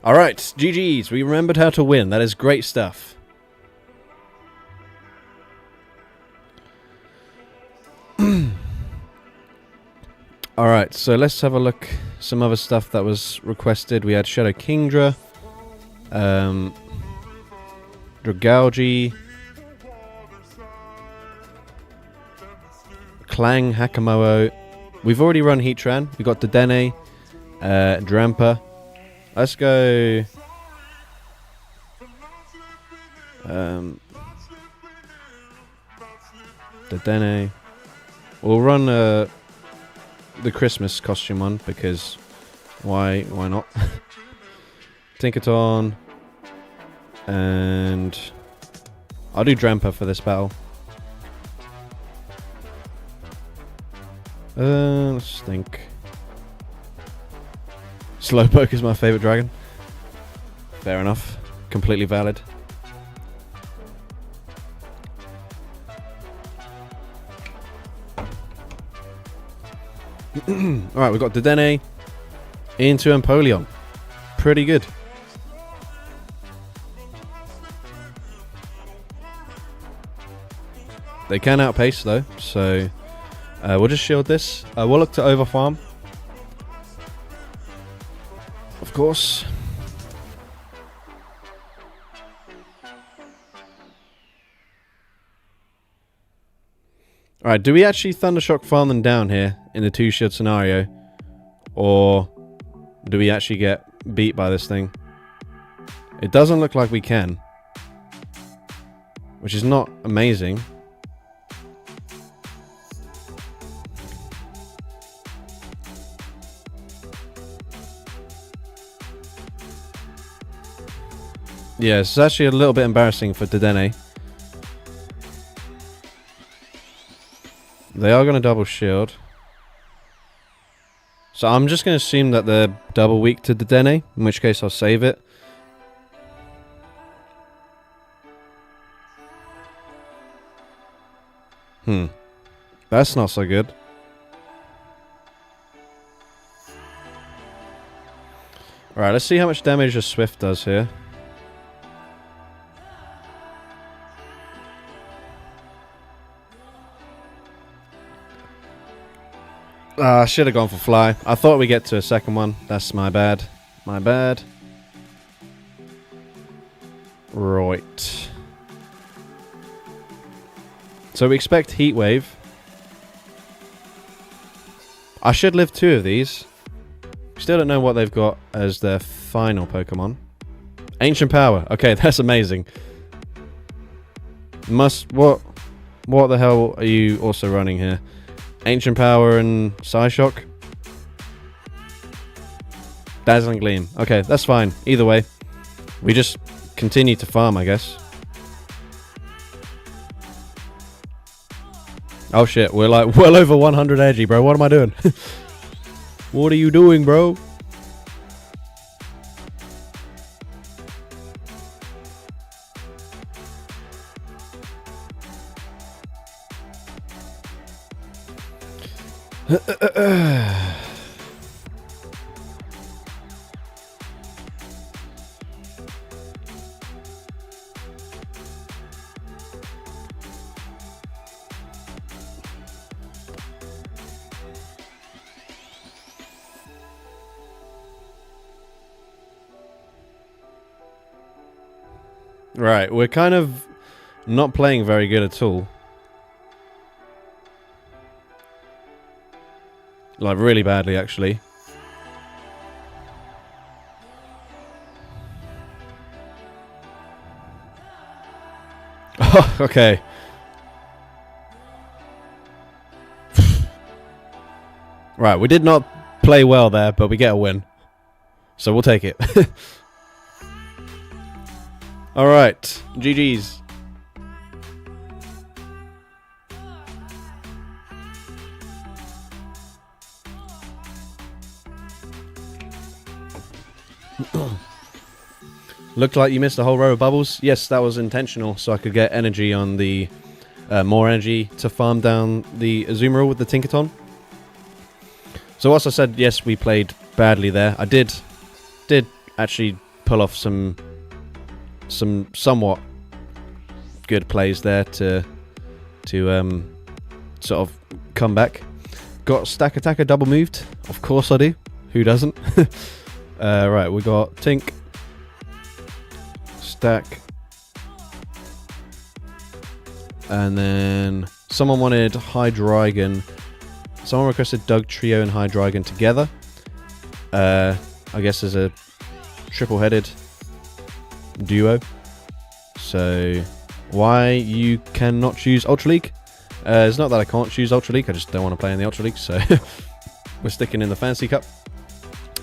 [SPEAKER 1] All right, GG's. We remembered how to win. That is great stuff. Alright, so let's have a look. Some other stuff that was requested. We had Shadow Kingdra, Dragalge, Clang, Hakamoa. We've already run Heatran. We got Dedenne, Drampa. Let's go. Dedenne. We'll run the Christmas costume one because why not? Tinkaton, and I'll do Drampa for this battle. Let's think. Slowpoke is my favorite dragon. Fair enough. Completely valid. Alright, we've got Dedenne into Empoleon. Pretty good. They can outpace though, so we'll just shield this. We'll look to overfarm. Of course. Alright, do we actually Thundershock farm them down here in the 2-shield scenario? Or do we actually get beat by this thing? It doesn't look like we can. Which is not amazing. Yeah, it's actually a little bit embarrassing for Dedenne. They are going to double shield. So I'm just going to assume that they're double weak to Dedenne, in which case I'll save it. That's not so good. Alright, let's see how much damage a Swift does here. I should have gone for fly. I thought we'd get to a second one. That's my bad. My bad. Right. So we expect Heat Wave. I should live 2 of these. Still don't know what they've got as their final Pokemon. Ancient Power. Okay, that's amazing. What the hell are you also running here? Ancient Power and Psyshock. Dazzling Gleam. Okay, that's fine. Either way. We just continue to farm, I guess. Oh shit, we're like well over 100 edgy, bro. What am I doing? What are you doing, bro? Right, we're kind of not playing very good at all. Like, really badly, actually. Oh, okay. Right, we did not play well there, but we get a win. So we'll take it. Alright, GG's. Looked like you missed a whole row of bubbles. Yes, that was intentional, so I could get energy on the... more energy to farm down the Azumarill with the Tinkaton. So whilst I said, yes, we played badly there, I did actually pull off some somewhat good plays there to sort of come back. Got Stack Attacker double moved. Of course I do. Who doesn't? Right, we got Tink, Stack, and then someone wanted Hydreigon. Someone requested Dugtrio and Hydreigon together. I guess as a triple-headed duo. So why you cannot choose Ultra League? It's not that I can't choose Ultra League, I just don't want to play in the Ultra League, so we're sticking in the Fantasy Cup.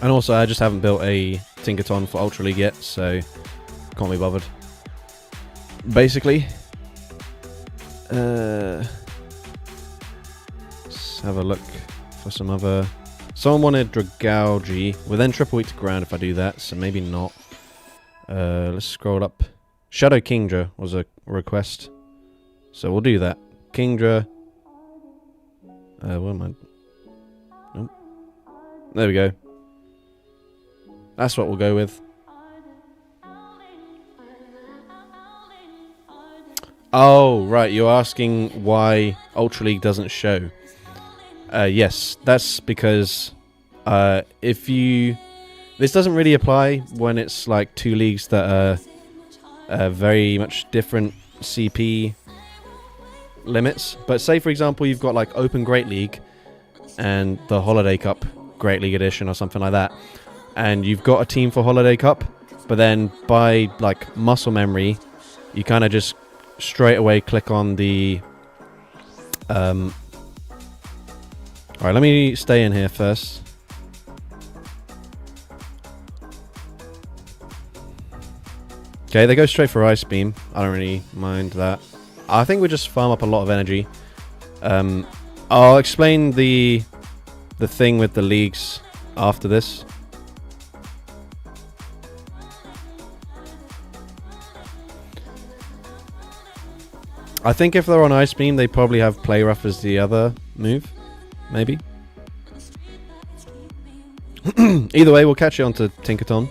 [SPEAKER 1] And also I just haven't built a Tinkaton for Ultra League yet, so can't be bothered. Basically, let's have a look for some other... Someone wanted Dragalge. We're then triple weak to ground if I do that, so maybe not. Let's scroll up. Shadow Kingdra was a request, so we'll do that. Kingdra. Where am I? Nope. There we go. That's what we'll go with. Oh, right. You're asking why Ultra League doesn't show. Yes, that's because if you... This doesn't really apply when it's like 2 leagues that are very much different CP limits. But say, for example, you've got like Open Great League and the Holiday Cup Great League Edition or something like that, and you've got a team for Holiday Cup, but then by like muscle memory, you kind of just straight away click on the... Alright, let me stay in here first. Okay, they go straight for Ice Beam. I don't really mind that. I think we just farm up a lot of energy. I'll explain the thing with the leagues after this. I think if they're on Ice Beam, they probably have Play Rough as the other move. Maybe. Either way, we'll catch it onto Tinkaton.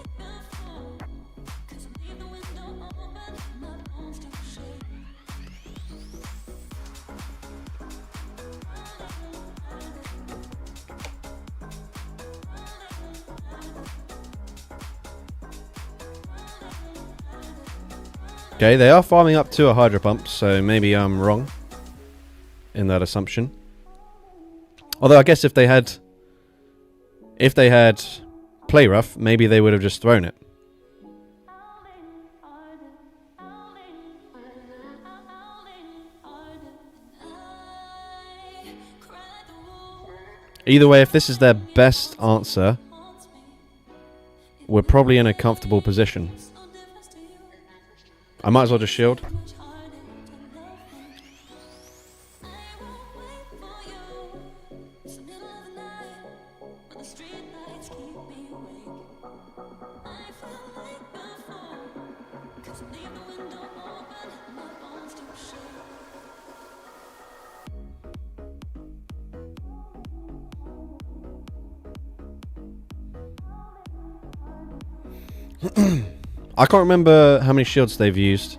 [SPEAKER 1] Okay, they are farming up to a Hydro Pump, so maybe I'm wrong in that assumption. Although I guess if they had Play Rough, maybe they would have just thrown it. Either way, if this is their best answer, we're probably in a comfortable position. I might as well just shield. I can't remember how many shields they've used.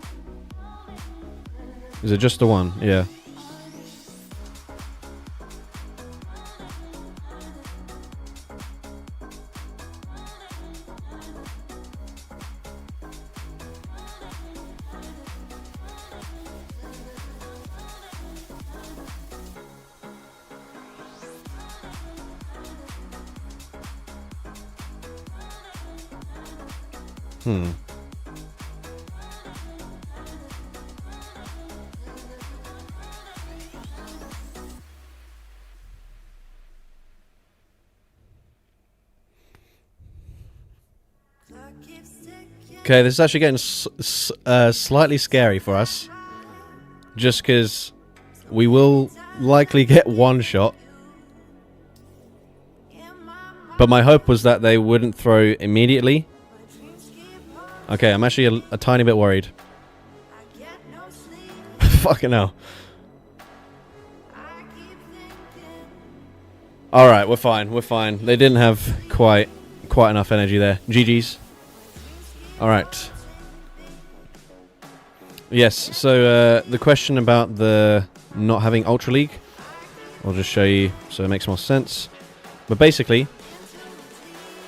[SPEAKER 1] Is it just the one? Yeah. Okay, this is actually getting slightly scary for us. Just because we will likely get one shot. But my hope was that they wouldn't throw immediately. Okay, I'm actually a tiny bit worried. Fucking hell. Alright, we're fine, we're fine. They didn't have quite enough energy there. GG's. Alright. Yes, so the question about the not having Ultra League, I'll just show you so it makes more sense. But basically,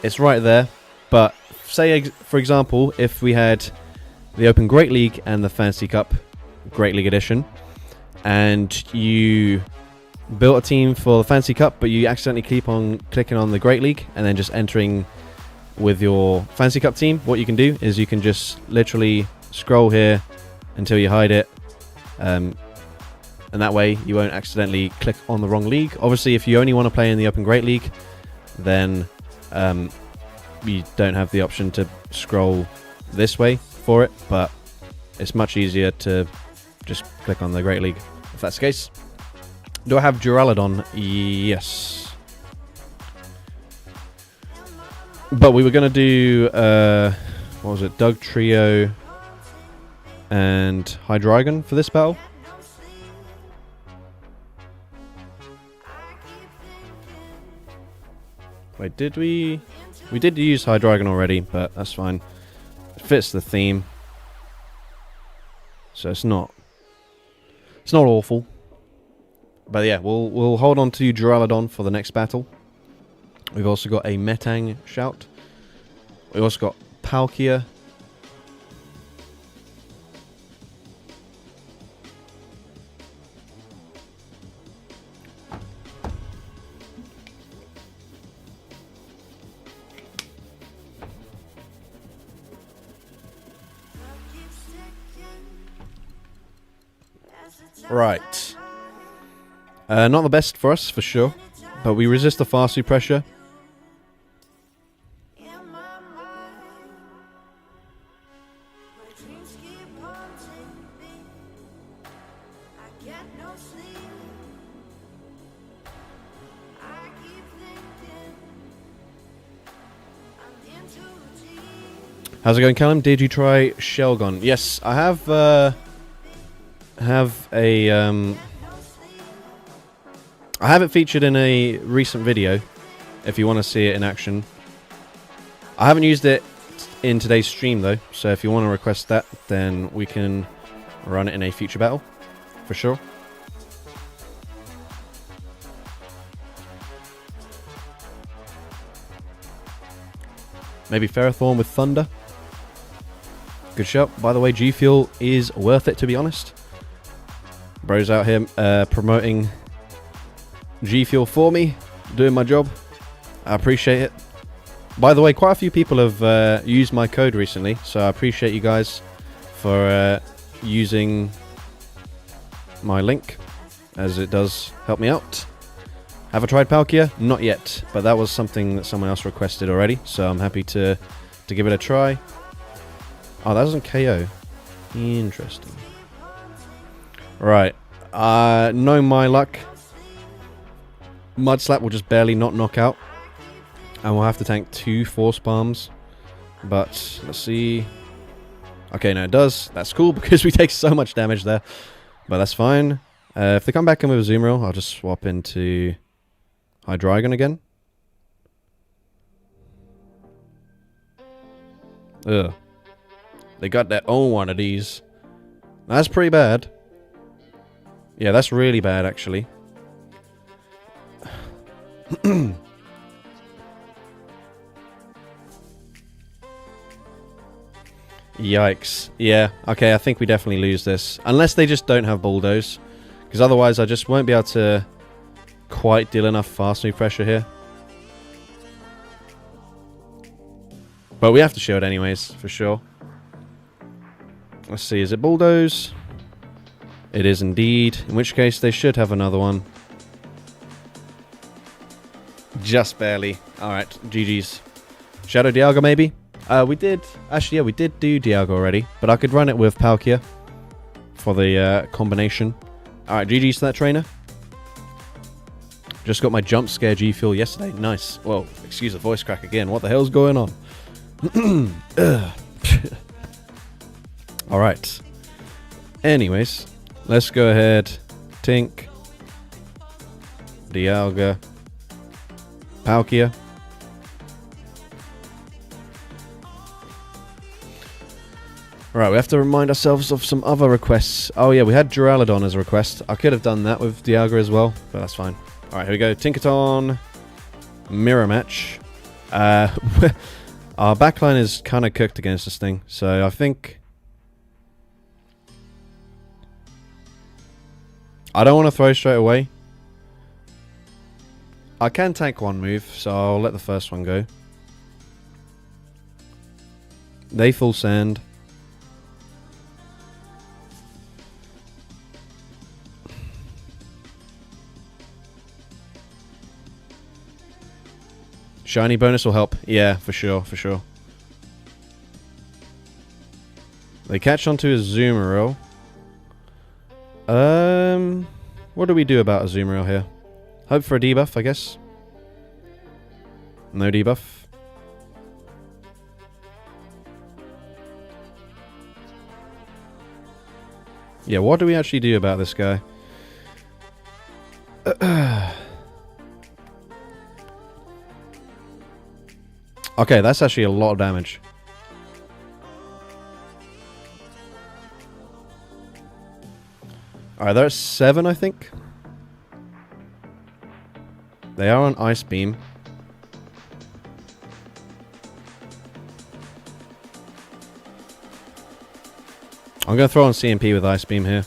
[SPEAKER 1] it's right there, but say, for example, if we had the Open Great League and the Fantasy Cup Great League Edition, and you built a team for the Fantasy Cup, but you accidentally keep on clicking on the Great League and then just entering with your Fantasy Cup team, what you can do is you can just literally scroll here until you hide it, and that way you won't accidentally click on the wrong league. Obviously, if you only want to play in the Open Great League, then you don't have the option to scroll this way for it, but it's much easier to just click on the Great League if that's the case. Do I have Duraludon? Yes. But we were going to do, what was it, Dugtrio and Hydreigon for this battle. Wait, did we? We did use Hydreigon already, but that's fine. It fits the theme. So it's not awful. But yeah, we'll hold on to Duraludon for the next battle. We've also got a Metang Shout. We've also got Palkia. Right. Not the best for us, for sure. But we resist the Farsu pressure. How's it going, Callum? Did you try Shelgon? Yes, I have a I have it featured in a recent video, if you want to see it in action. I haven't used it in today's stream, though, so if you want to request that, then we can run it in a future battle, for sure. Maybe Ferrothorn with Thunder. Good shout. By the way, G Fuel is worth it, to be honest. Bro's out here promoting G Fuel for me, doing my job. I appreciate it. By the way, quite a few people have used my code recently, so I appreciate you guys for using my link, as it does help me out. Have I tried Palkia? Not yet, but that was something that someone else requested already, so I'm happy to give it a try. Oh, that doesn't KO. Interesting. Right. No my luck. Mudslap will just barely not knock out. And we'll have to tank 2 Force Palms. But, let's see. Okay, no, it does. That's cool because we take so much damage there. But that's fine. If they come back in with a Azumarill, I'll just swap into Hydreigon again. Ugh. They got their own one of these. That's pretty bad. Yeah, that's really bad, actually. Yikes. Yeah, okay, I think we definitely lose this. Unless they just don't have Bulldoze. Because otherwise I just won't be able to quite deal enough fast move pressure here. But we have to shield anyways, for sure. Let's see, is it Bulldoze? It is indeed. In which case they should have another one. Just barely. Alright, GG's. Shadow Dialga maybe? We did... Actually, yeah, we did do Dialga already. But I could run it with Palkia for the combination. Alright, GG's to that trainer. Just got my jump scare G Fuel yesterday. Nice. Well, excuse the voice crack again. What the hell's going on? Alright. Anyways, let's go ahead. Tink. Dialga. Palkia. Right, we have to remind ourselves of some other requests. Oh yeah, we had Duraludon as a request. I could have done that with Dialga as well, but that's fine. Alright, here we go. Tinkaton. Mirror match. Our backline is kind of cooked against this thing, so I think... I don't want to throw straight away. I can tank one move, so I'll let the first one go. They full sand. Shiny bonus will help. Yeah, for sure, for sure. They catch onto a Azumarill. What do we do about a Azumarill here? Hope for a debuff, I guess. No debuff. Yeah, what do we actually do about this guy? Okay, that's actually a lot of damage. Alright, they're at 7, I think. They are on Ice Beam. I'm going to throw on CMP with Ice Beam here.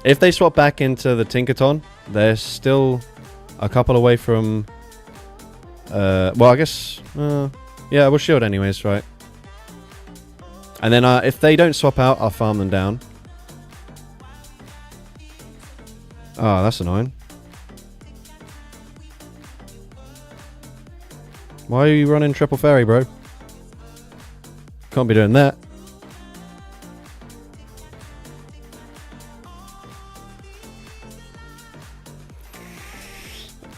[SPEAKER 1] If they swap back into the Tinkaton, they're still a couple away from... well, I guess... yeah, we'll shield anyways, right? And then if they don't swap out, I'll farm them down. Oh, that's annoying. Why are you running triple fairy, bro? Can't be doing that.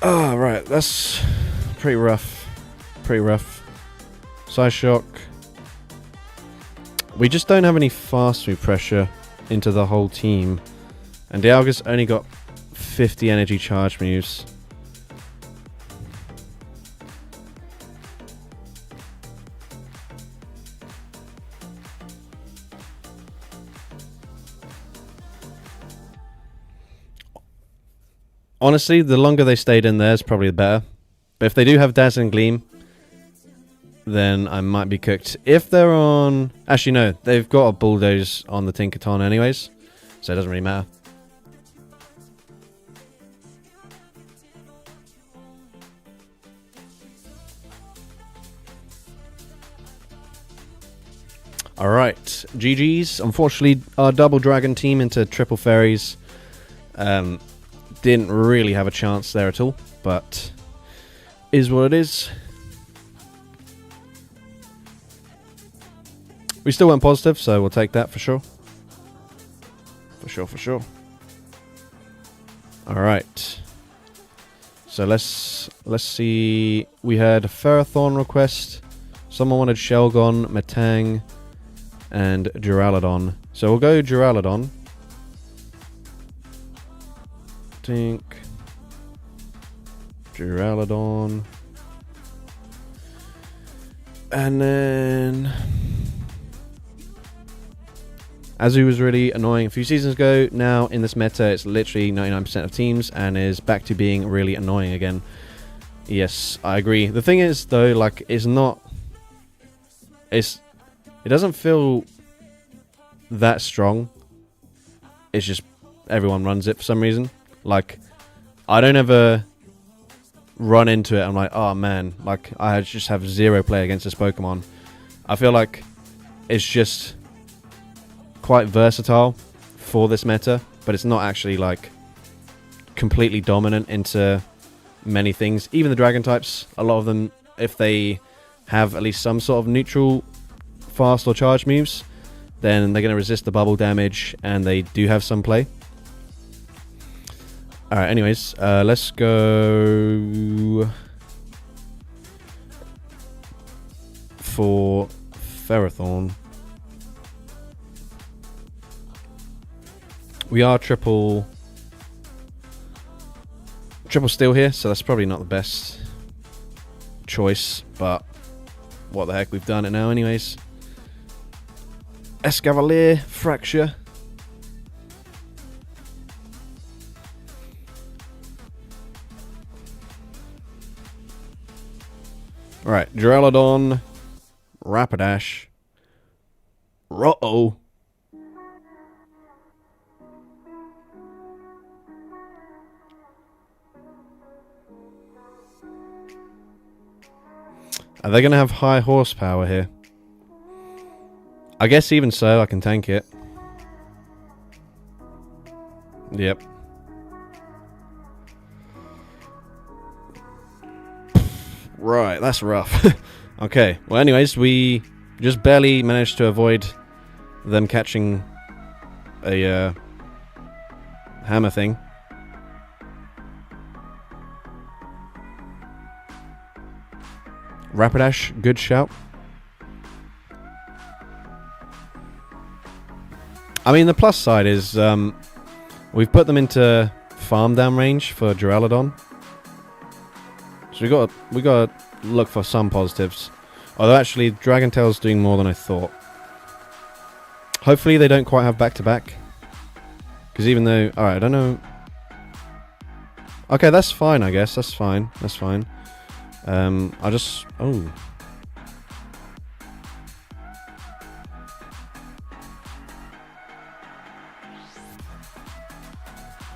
[SPEAKER 1] Oh, right. That's pretty rough. Pretty rough. Psyshock. We just don't have any fast move pressure into the whole team. And Dialga's only got 50 energy charge moves. Honestly, the longer they stayed in there is probably the better. But if they do have Dazzling Gleam, then I might be cooked. If they're on... Actually, no. They've got a Bulldoze on the Tinkaton anyways. So it doesn't really matter. Alright. GG's. Unfortunately, our Double Dragon team into Triple Fairies didn't really have a chance there at all. But is what it is. We still went positive, so we'll take that for sure. For sure. Alright. So let's see. We had a Ferrothorn request. Someone wanted Shelgon, Metang, and Duraludon. So we'll go Duraludon. Tink. Duraludon. And then... Azu was really annoying a few seasons ago. Now, in this meta, it's literally 99% of teams and is back to being really annoying again. Yes, I agree. The thing is, though, like, it's not... It doesn't feel that strong. It's just everyone runs it for some reason. Like, I don't ever run into it. I'm like, oh, man. Like, I just have zero play against this Pokemon. I feel like it's just... quite versatile for this meta, but it's not actually like completely dominant into many things. Even the dragon types, a lot of them, if they have at least some sort of neutral fast or charge moves, then they're going to resist the bubble damage and they do have some play. Alright, anyways, let's go for Ferrothorn. We are triple steel here, so that's probably not the best choice, but what the heck, we've done it now anyways. Escavalier, Fracture. Alright, Duraludon, Rapidash, Ruh-oh. Are they going to have high horsepower here? I guess even so, I can tank it. Yep. Right, that's rough. Okay, well anyways, we just barely managed to avoid them catching a hammer thing. Rapidash, good shout. I mean, the plus side is we've put them into farm down range for Duraludon, so we got to look for some positives. Although actually, Dragon Tail's doing more than I thought. Hopefully, they don't quite have back to back, because even though, all right, I don't know. Okay, that's fine. I guess that's fine. That's fine. I just... Oh.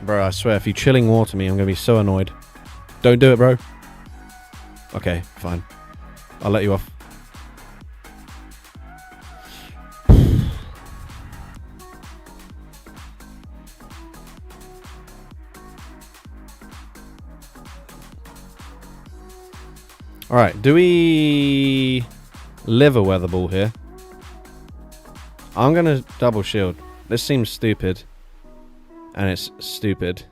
[SPEAKER 1] Bro, I swear, if you chilling water me, I'm going to be so annoyed. Don't do it, bro. Okay, fine. I'll let you off. Alright, do we live a weather ball here? I'm gonna double shield. This seems stupid. And it's stupid.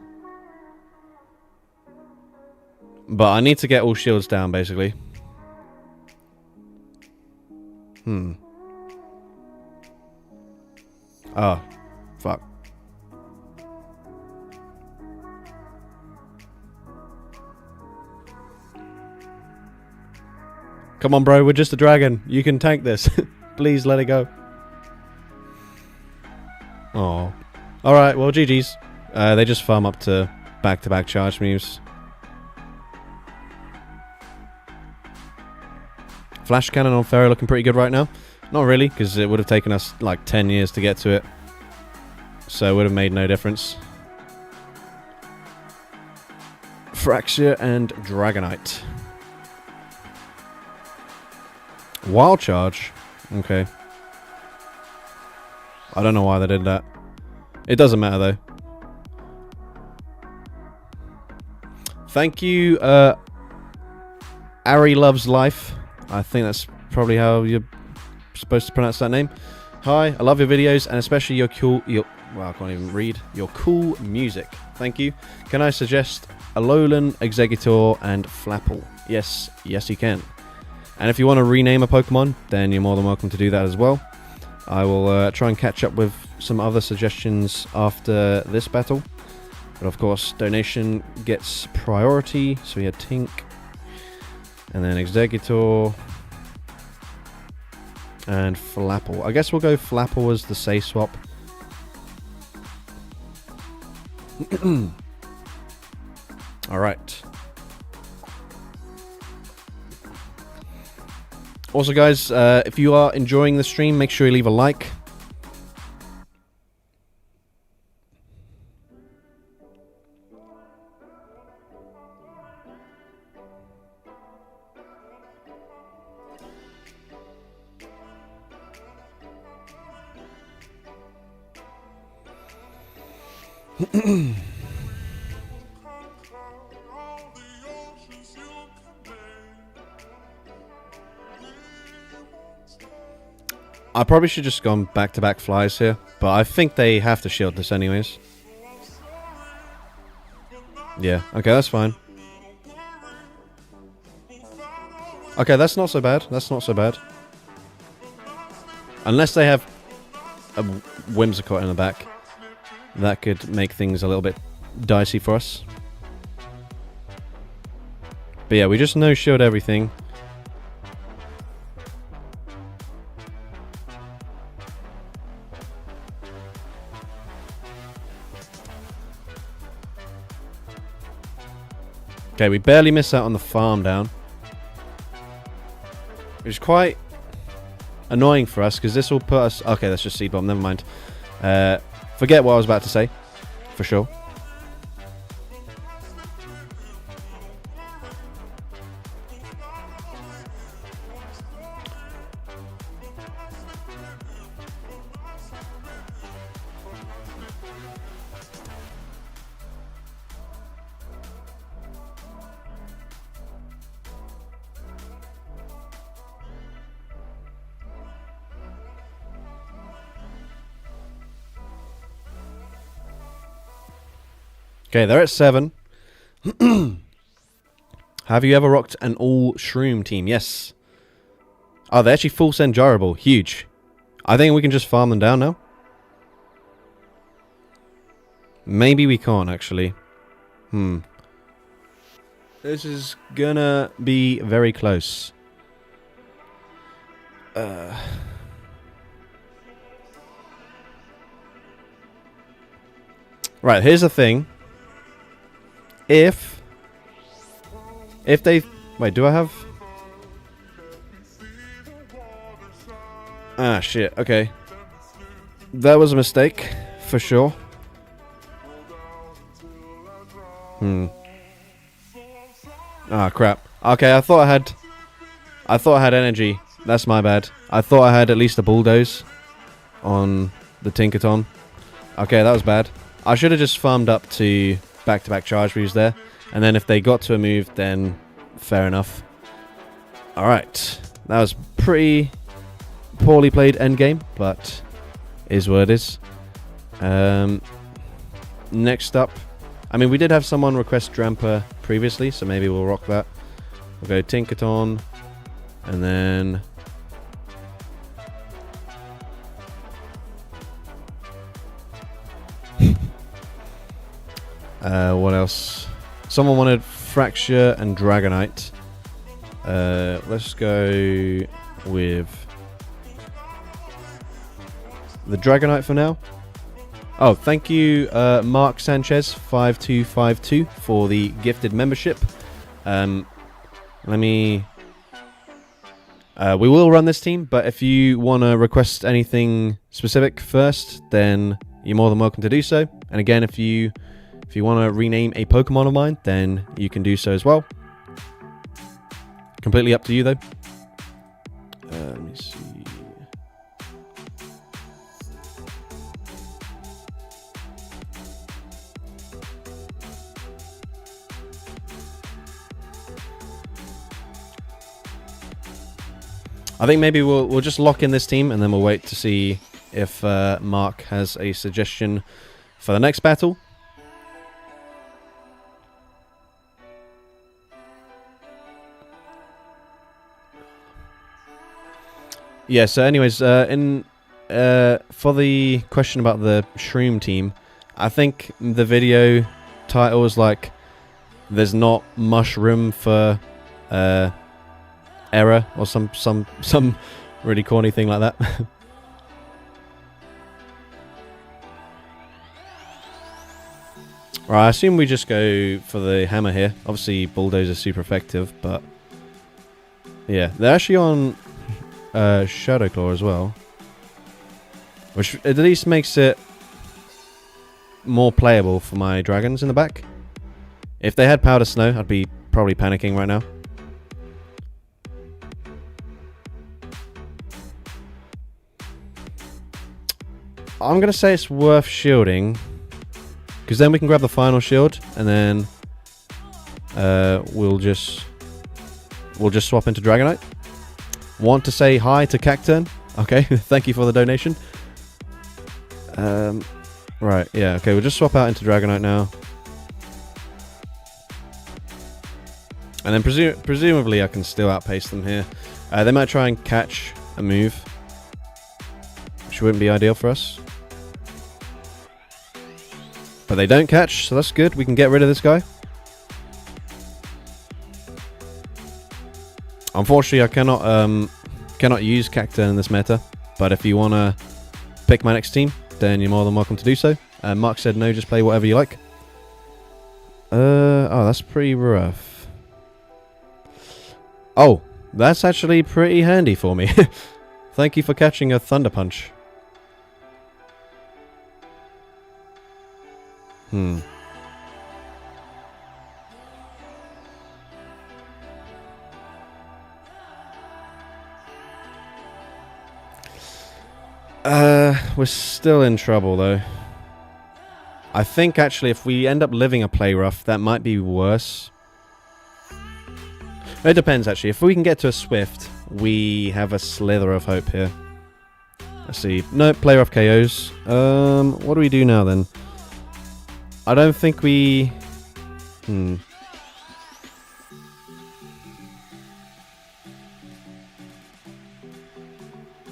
[SPEAKER 1] But I need to get all shields down, basically. Oh, fuck. Come on, bro, we're just a dragon. You can tank this. Please let it go. Oh. Alright, well, GG's. They just farm up to back-to-back charge moves. Flash cannon on Pharaoh looking pretty good right now. Not really, because it would have taken us like 10 years to get to it. So it would have made no difference. Fraxia and Dragonite. Wild Charge? Okay. I don't know why they did that. It doesn't matter though. Thank you, Ari Loves Life. I think that's probably how you're supposed to pronounce that name. Hi, I love your videos and especially your well, I can't even read. Your cool music. Thank you. Can I suggest Alolan, Exeggutor, and Flapple? Yes, yes you can. And if you want to rename a Pokemon, then you're more than welcome to do that as well. I will try and catch up with some other suggestions after this battle. But of course, donation gets priority. So we had Tink. And then Exeggutor. And Flapple. I guess we'll go Flapple as the say swap. Alright. Also guys, if you are enjoying the stream, make sure you leave a like. I probably should just gone back-to-back flies here, but I think they have to shield this anyways. Yeah, okay, that's fine. Okay, that's not so bad. That's not so bad. Unless they have a Whimsicott in the back. That could make things a little bit dicey for us. But yeah, we just no-shield everything. Okay, we barely miss out on the farm down. Which is quite annoying for us, because this will put us... Okay, that's just Seed Bomb, never mind. Forget what I was about to say, for sure. Okay, they're at 7. Have you ever rocked an all shroom team? Yes. Oh, they actually full send Gyrable. Huge. I think we can just farm them down now. Maybe we can't, actually. This is gonna be very close. Right, here's the thing. If they... Wait, do I have... Ah, shit. Okay. That was a mistake, for sure. Ah, crap. Okay, I thought I had energy. That's my bad. I thought I had at least a Bulldoze on the Tinkaton. Okay, that was bad. I should have just farmed up to back-to-back charge moves there. And then if they got to a move, then fair enough. Alright. That was pretty poorly played endgame, but is what it is. Next up, I mean, we did have someone request Drampa previously, so maybe we'll rock that. We'll go Tinkaton, and then what else? Someone wanted Fracture and Dragonite. Let's go with the Dragonite for now. Oh, thank you, Mark Sanchez 5252 for the gifted membership. We will run this team, but if you want to request anything specific first, then you're more than welcome to do so. And again, if you want to rename a Pokemon of mine, then you can do so as well. Completely up to you, though. Let me see. I think maybe we'll just lock in this team, and then we'll wait to see if Mark has a suggestion for the next battle. Yeah, so anyways, for the question about the Shroom team, I think the video title is like, there's not much room for error, or some really corny thing like that. Right, I assume we just go for the hammer here. Obviously, Bulldozer is super effective, but yeah, they're actually on Shadow Claw as well, which at least makes it more playable for my dragons in the back. If they had Powder Snow, I'd be probably panicking right now. I'm going to say it's worth shielding, because then we can grab the final shield, and then we'll just swap into Dragonite. Want to say hi to Cacturn? Okay, thank you for the donation. Right, yeah, okay, we'll just swap out into Dragonite now. And then presumably I can still outpace them here. They might try and catch a move, which wouldn't be ideal for us. But they don't catch, so that's good. We can get rid of this guy. Unfortunately, I cannot use Cacturn in this meta. But if you want to pick my next team, then you're more than welcome to do so. Mark said no, just play whatever you like. Oh, that's pretty rough. Oh, that's actually pretty handy for me. Thank you for catching a Thunder Punch. We're still in trouble though. I think actually if we end up living a play rough, that might be worse. It depends actually. If we can get to a Swift, we have a slither of hope here. Let's see. No, play rough KOs. What do we do now then? I don't think we...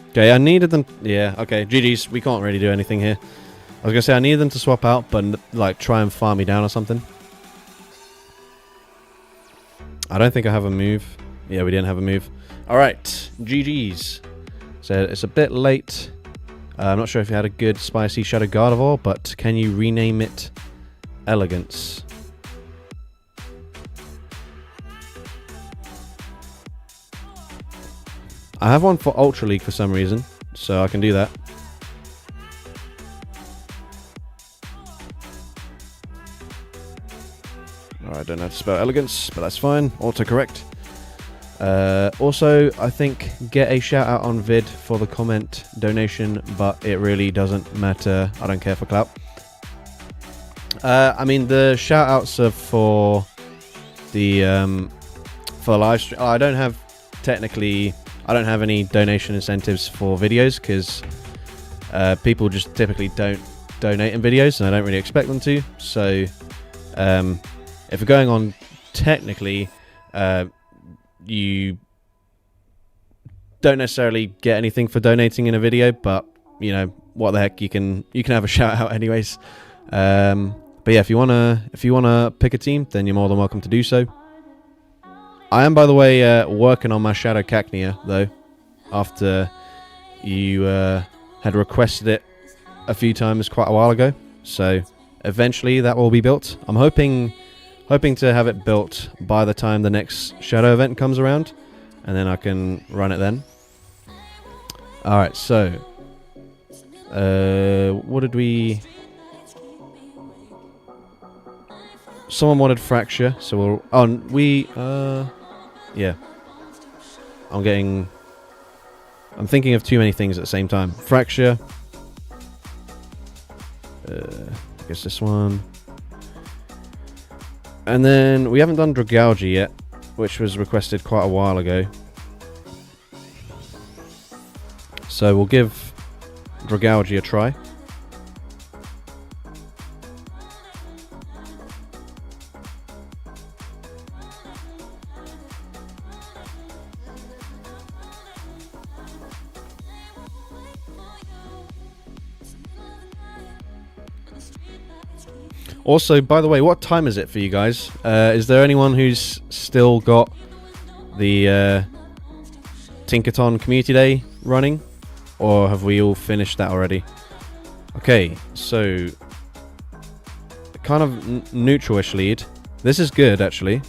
[SPEAKER 1] Okay, I needed them... Yeah, okay, GG's. We can't really do anything here. I was going to say I needed them to swap out, but like try and farm me down or something. I don't think I have a move. Yeah, we didn't have a move. Alright, GG's. So it's a bit late. I'm not sure if you had a good spicy Shadow Gardevoir, but can you rename it Elegance? I have one for Ultra League for some reason, so I can do that. I don't know how to spell elegance, but that's fine. Autocorrect. Also, I think get a shout out on vid for the comment donation, but it really doesn't matter. I don't care for clout. I mean, the shout outs are for the live stream. I don't have technically I don't have any donation incentives for videos because people just typically don't donate in videos, and I don't really expect them to. So if we're going on technically, you don't necessarily get anything for donating in a video, but you know what the heck, you can have a shout out anyways. But yeah, if you wanna pick a team, then you're more than welcome to do so. I am, by the way, working on my Shadow Cacnea though, after you had requested it a few times quite a while ago. So eventually that will be built. I'm hoping to have it built by the time the next Shadow event comes around, and then I can run it then. Alright, so what did we... Someone wanted Fracture, so we'll... Oh, yeah. I'm thinking of too many things at the same time. Fracture. I guess this one. And then we haven't done Dragalge yet, which was requested quite a while ago. So we'll give Dragalge a try. Also, by the way, what time is it for you guys? Is there anyone who's still got the Tinkaton Community Day running? Or have we all finished that already? Okay, so kind of neutral-ish lead. This is good, actually.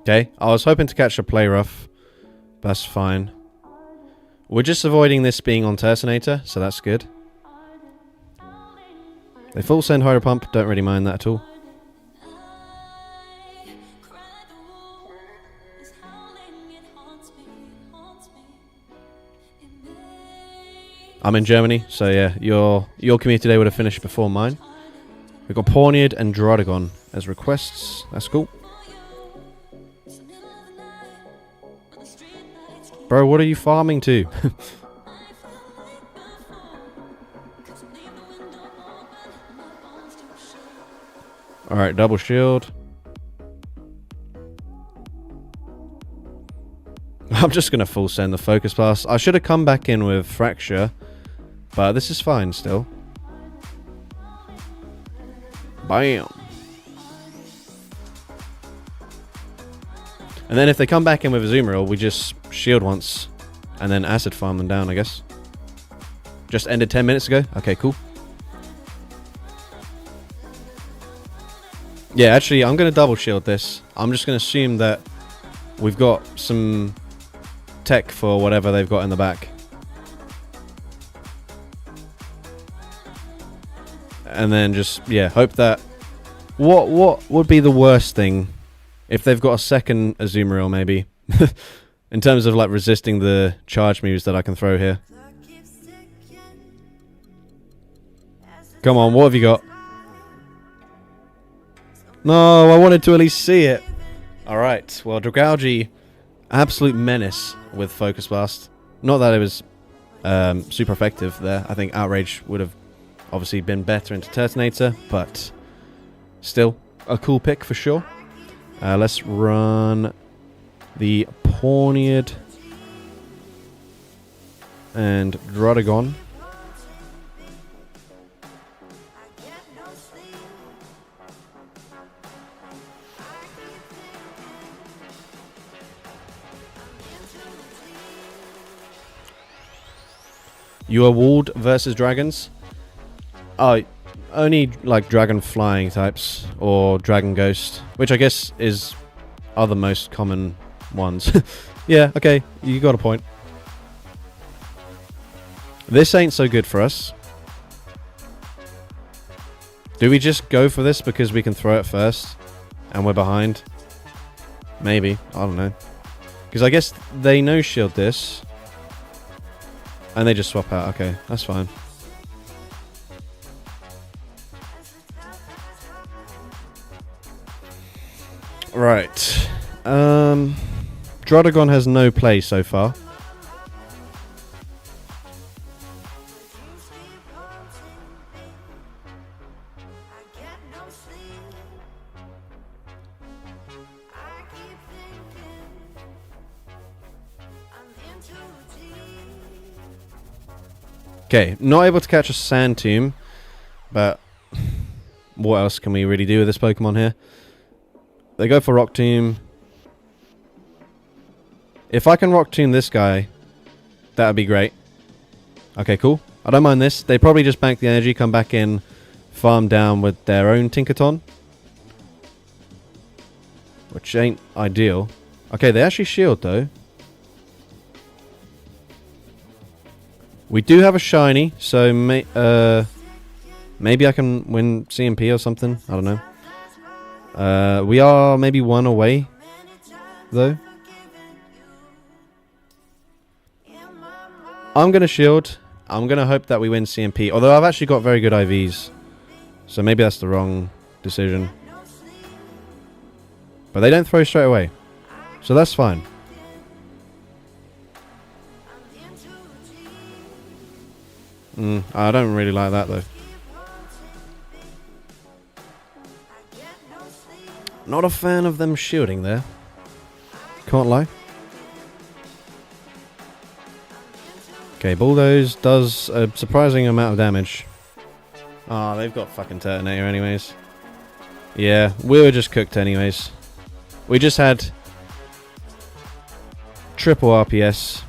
[SPEAKER 1] Okay, I was hoping to catch a play rough. That's fine. We're just avoiding this being on Turtonator, so that's good. They full send Hydro Pump, don't really mind that at all. I'm in Germany, so yeah, your community day would have finished before mine. We've got Pawniard and Druddigon as requests. That's cool. Bro, what are you farming to? Alright, double shield. I'm just going to full send the Focus Blast. I should have come back in with Fracture, but this is fine still. Bam. And then if they come back in with Azumarill, we just shield once and then acid farm them down, I guess. Just ended 10 minutes ago? Okay, cool. Yeah, actually, I'm going to double shield this. I'm just going to assume that we've got some tech for whatever they've got in the back. And then just, yeah, hope that... What would be the worst thing if they've got a second Azumarill, maybe? In terms of, like, resisting the charge moves that I can throw here. Come on, what have you got? No, I wanted to at least see it. Alright, well, Dragalge, absolute menace with Focus Blast. Not that it was super effective there. I think Outrage would have obviously been better into Turtonator, but still a cool pick for sure. Let's run the Pawniard and Druddigon. You are walled versus dragons? Oh, only like dragon flying types or dragon ghost, which I guess are the most common ones. Yeah, okay, you got a point. This ain't so good for us. Do we just go for this because we can throw it first and we're behind? Maybe, I don't know. Because I guess they no shield this. And they just swap out. Okay, that's fine. Right. Druddigon has no play so far. Okay, not able to catch a Sand Tomb, but what else can we really do with this Pokemon here? They go for Rock Tomb. If I can Rock Tomb this guy, that would be great. Okay, cool. I don't mind this. They probably just bank the energy, come back in, farm down with their own Tinkaton, which ain't ideal. Okay, they actually shield though. We do have a shiny, so maybe I can win CMP or something. I don't know. We are maybe one away, though. I'm going to shield. I'm going to hope that we win CMP. Although I've actually got very good IVs. So maybe that's the wrong decision. But they don't throw straight away. So that's fine. I don't really like that though. Not a fan of them shielding there. Can't lie. Okay, Bulldoze does a surprising amount of damage. Ah, they've got fucking Turtonator anyways. Yeah, we were just cooked anyways. We just had triple RPS.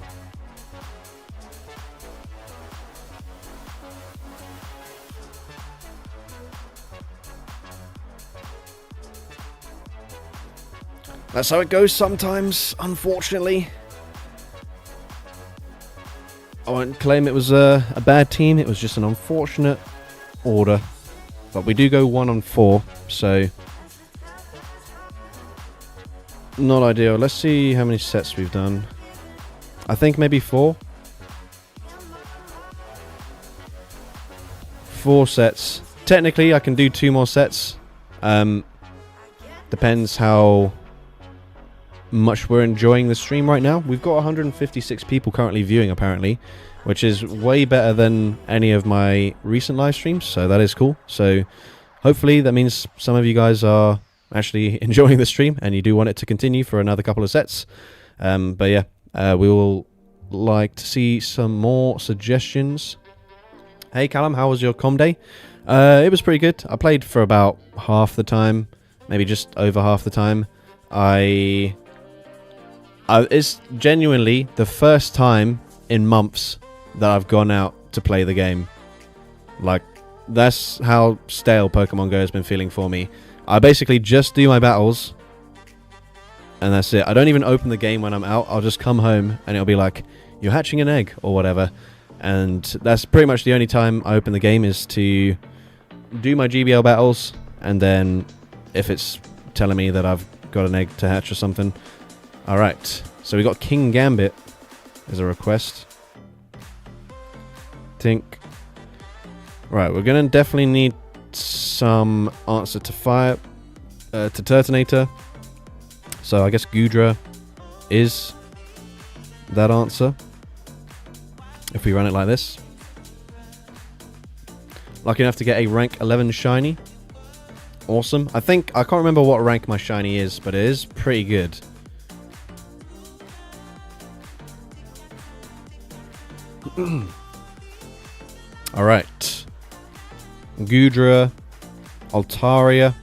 [SPEAKER 1] That's how it goes sometimes, unfortunately. I won't claim it was a bad team, it was just an unfortunate order. But we do go 1-on-4, so not ideal. Let's see how many sets we've done. I think maybe 4. 4 sets. Technically, I can do 2 more sets. Depends how much we're enjoying the stream right now. We've got 156 people currently viewing, apparently, which is way better than any of my recent live streams, so that is cool. So hopefully that means some of you guys are actually enjoying the stream and you do want it to continue for another couple of sets. But yeah, we will like to see some more suggestions. Hey Callum, how was your comm day? It was pretty good. I played for about half the time, maybe just over half the time. It's genuinely the first time in months that I've gone out to play the game. Like, that's how stale Pokemon Go has been feeling for me. I basically just do my battles, and that's it. I don't even open the game when I'm out. I'll just come home, and it'll be like, you're hatching an egg, or whatever. And that's pretty much the only time I open the game, is to do my GBL battles, and then if it's telling me that I've got an egg to hatch or something. Alright, so we got King Gambit as a request. Tink. Right, we're gonna definitely need some answer to fire, to Turtonator. So I guess Goodra is that answer, if we run it like this. Lucky enough to get a rank 11 shiny. Awesome. I can't remember what rank my shiny is, but it is pretty good. Alright. Goodra. Altaria.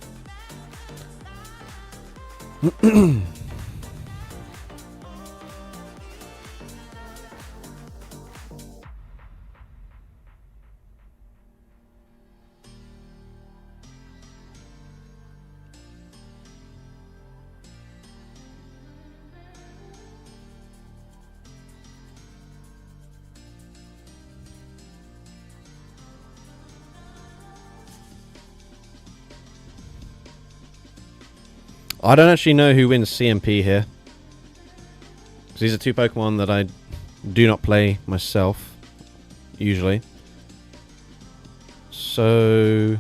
[SPEAKER 1] I don't actually know who wins CMP here, because these are 2 Pokemon that I do not play myself, usually. So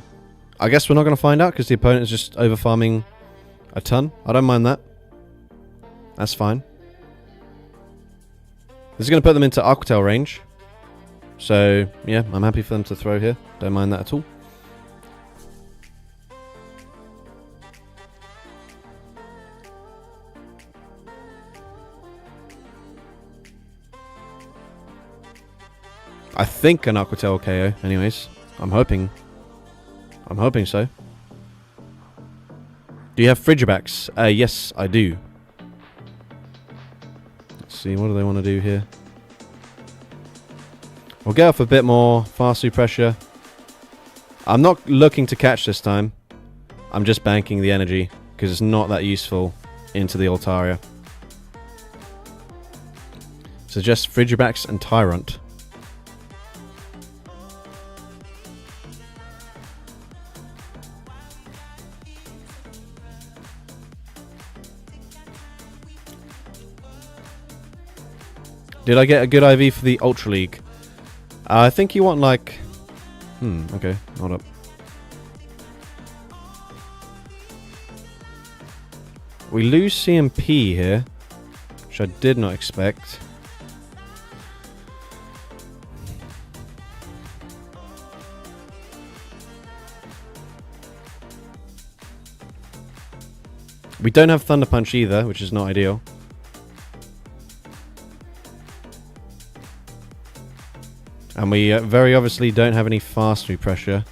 [SPEAKER 1] I guess we're not going to find out, because the opponent is just over farming a ton. I don't mind that. That's fine. This is going to put them into Aqua Tail range. So, yeah, I'm happy for them to throw here. Don't mind that at all. I think an Aqua Tail KO, anyways. I'm hoping. I'm hoping so. Do you have Frigibacks? Yes, I do. Let's see, what do they want to do here? We'll get off a bit more Fastu pressure. I'm not looking to catch this time. I'm just banking the energy, because it's not that useful into the Altaria. So just Frigibacks and Tyrant. Did I get a good IV for the Ultra League? I think you want like... okay, hold up. We lose CMP here, which I did not expect. We don't have Thunder Punch either, which is not ideal. And we very obviously don't have any fast move pressure.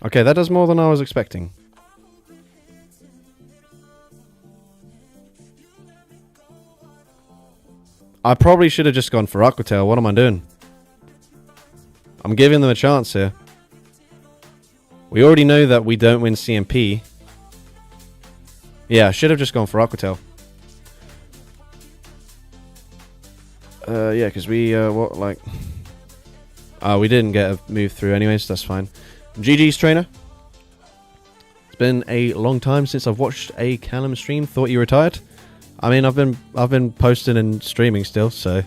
[SPEAKER 1] Okay, that does more than I was expecting. I probably should have just gone for Aqua Tail. What am I doing? I'm giving them a chance here. We already know that we don't win CMP. Yeah, I should have just gone for Aqua Tail. Yeah, because we, we didn't get a move through anyways, that's fine. GG's, trainer. It's been a long time since I've watched a Callum stream. Thought you retired? I mean, I've been posting and streaming still, so...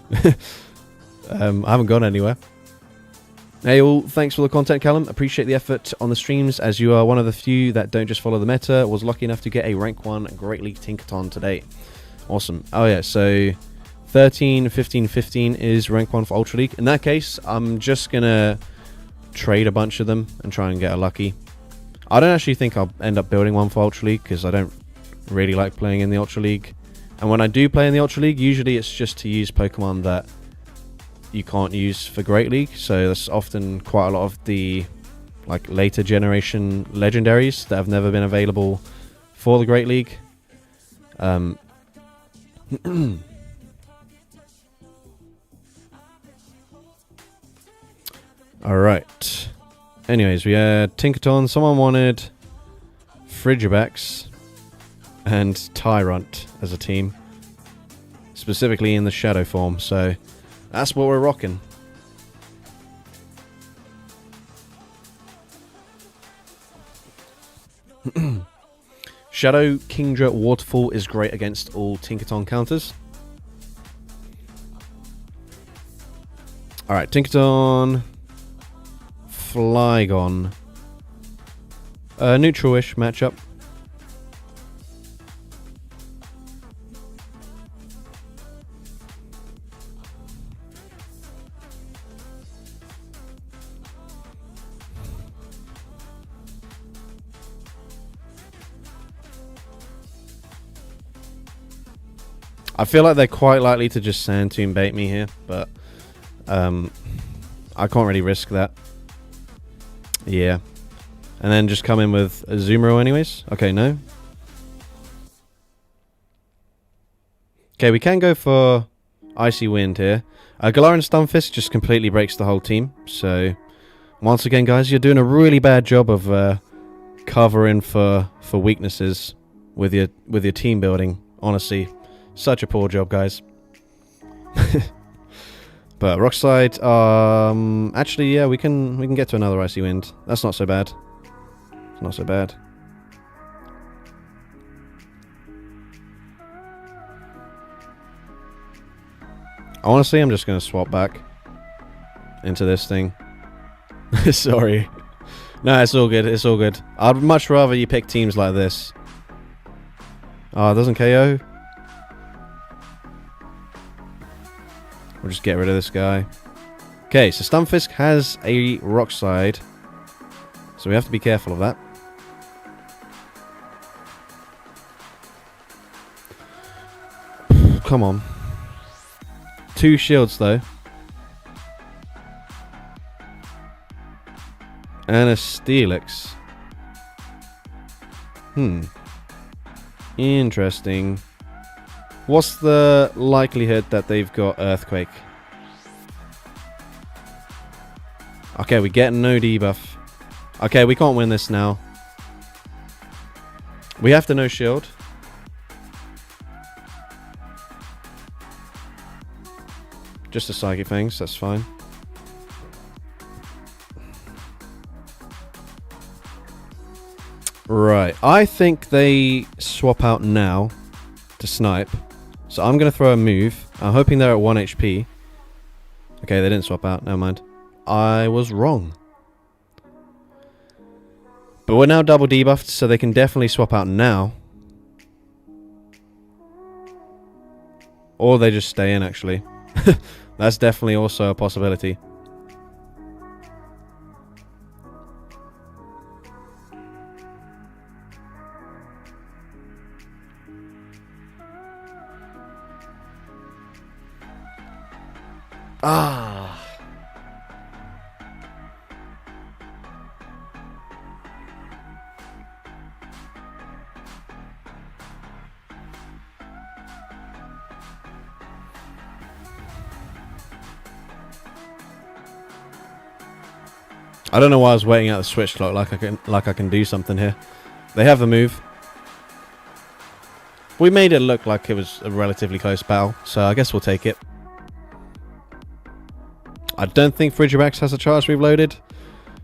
[SPEAKER 1] I haven't gone anywhere. Hey all, thanks for the content, Callum. Appreciate the effort on the streams, as you are one of the few that don't just follow the meta. Was lucky enough to get a rank 1 Great League Tinkaton today. Awesome. Oh yeah, so 13, 15, 15 is rank 1 for Ultra League. In that case, I'm just gonna trade a bunch of them and try and get a lucky. I don't actually think I'll end up building one for Ultra League, because I don't really like playing in the Ultra League. And when I do play in the Ultra League, usually it's just to use Pokemon that you can't use for Great League, so that's often quite a lot of the like later generation legendaries that have never been available for the Great League. Alright. Anyways, we had Tinkaton. Someone wanted Frigibacks and Tyrant as a team, specifically in the Shadow form, so that's what we're rocking. Shadow Kingdra Waterfall is great against all Tinkaton counters. Alright, Tinkaton, Flygon. Neutral-ish matchup. I feel like they're quite likely to just Sand Tomb bait me here, but I can't really risk that. Yeah. And then just come in with a Azumarill anyways. Okay, no. Okay, we can go for Icy Wind here. Galarian Stunfisk just completely breaks the whole team. So, once again, guys, you're doing a really bad job of covering for weaknesses with your team building, honestly. Such a poor job, guys. But Rock Slide, actually, yeah, we can get to another Icy Wind. That's not so bad. It's not so bad. Honestly, I'm just going to swap back into this thing. Sorry. No, it's all good. It's all good. I'd much rather you pick teams like this. Oh, it doesn't KO? We'll just get rid of this guy. Okay, so Stunfisk has a Rock Slide. So we have to be careful of that. Come on. 2 shields, though. And a Steelix. Interesting. What's the likelihood that they've got Earthquake? Okay, we get no debuff. Okay, we can't win this now. We have to no shield. Just a Psychic Fangs, that's fine. Right, I think they swap out now to snipe. So I'm going to throw a move. I'm hoping they're at 1 HP. Okay, they didn't swap out, never mind. I was wrong. But we're now double debuffed, so they can definitely swap out now. Or they just stay in, actually. That's definitely also a possibility. Ah. I don't know why I was waiting out the switch clock like I can do something here. They have the move. We made it look like it was a relatively close battle, so I guess we'll take it. I don't think Frigibax has a charge we've loaded.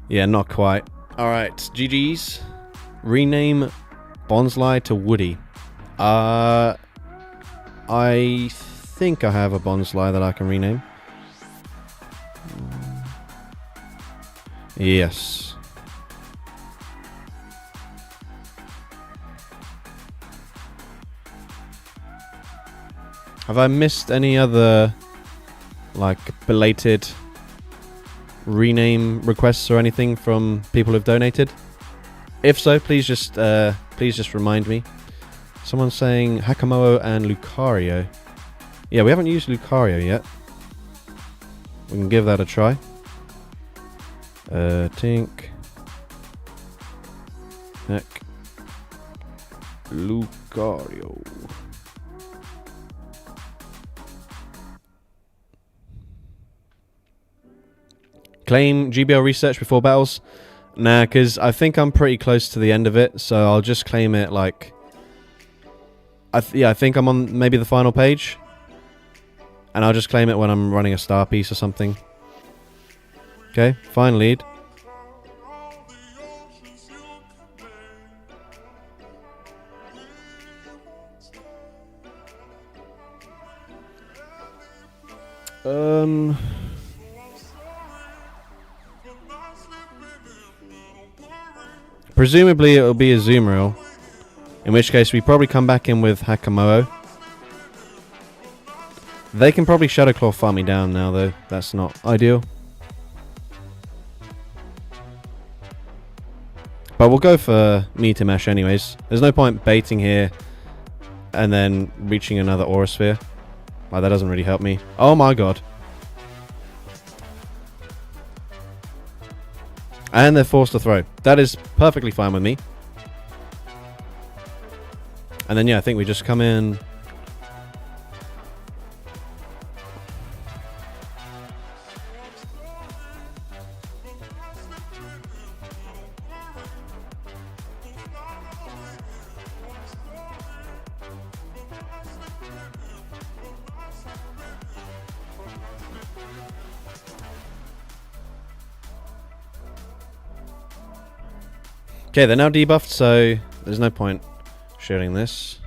[SPEAKER 1] Yeah, not quite. Alright, GG's. Rename Bonsly to Woody. I think I have a Bonsly that I can rename. Yes. Have I missed any other, like, belated rename requests or anything from people who've donated? If so, please just remind me. Someone's saying Hakamoa and Lucario. Yeah, we haven't used Lucario yet. We can give that a try. Tink. Heck. Lucario. Claim GBL research before battles? Nah, because I think I'm pretty close to the end of it, so I'll just claim it like... I think I'm on maybe the final page. And I'll just claim it when I'm running a star piece or something. Okay, fine lead. Presumably it'll be a Azumarill. In which case we probably come back in with Hakamoa. They can probably Shadow Claw farm me down now though. That's not ideal. But we'll go for Meteor Mash anyways. There's no point baiting here and then reaching another Aura Sphere. Like, that doesn't really help me. Oh my god. And they're forced to throw. That is perfectly fine with me. And then, yeah, I think we just come in. Okay, they're now debuffed, so there's no point sharing this.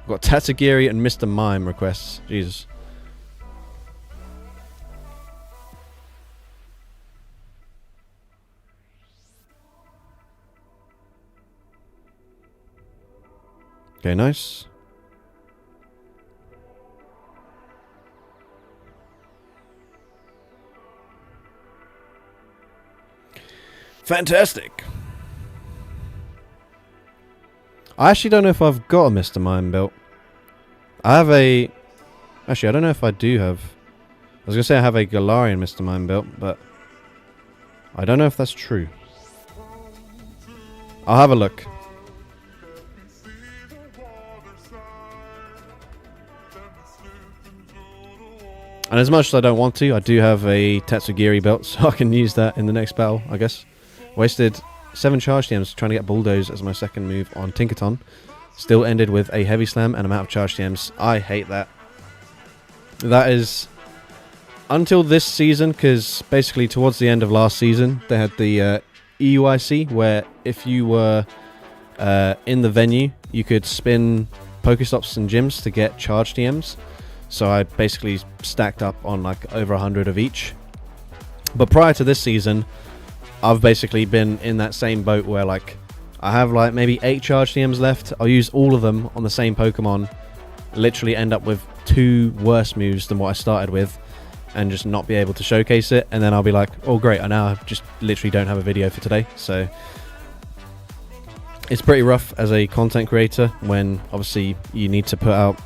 [SPEAKER 1] We've got Tatsugiri and Mr. Mime requests. Jesus. Okay, nice. Fantastic. I actually don't know if I've got a Mr. Mime built. I have a... Actually, I don't know if I do have... I was going to say I have a Galarian Mr. Mime built, but... I don't know if that's true. I'll have a look. And as much as I don't want to, I do have a Tatsugiri belt, so I can use that in the next battle, I guess. Wasted 7 charge TMs trying to get Bulldoze as my second move on Tinkaton. Still ended with a Heavy Slam and I'm out of charge TMs. I hate that. That is... Until this season, because basically towards the end of last season, they had the EUIC, where if you were in the venue, you could spin Pokestops and gyms to get charge TMs. So I basically stacked up on like over 100 of each. But prior to this season, I've basically been in that same boat where like I have like maybe 8 charge TMs left. I'll use all of them on the same Pokemon. Literally end up with 2 worse moves than what I started with. And just not be able to showcase it. And then I'll be like, oh great, I now just literally don't have a video for today. So it's pretty rough as a content creator when obviously you need to put out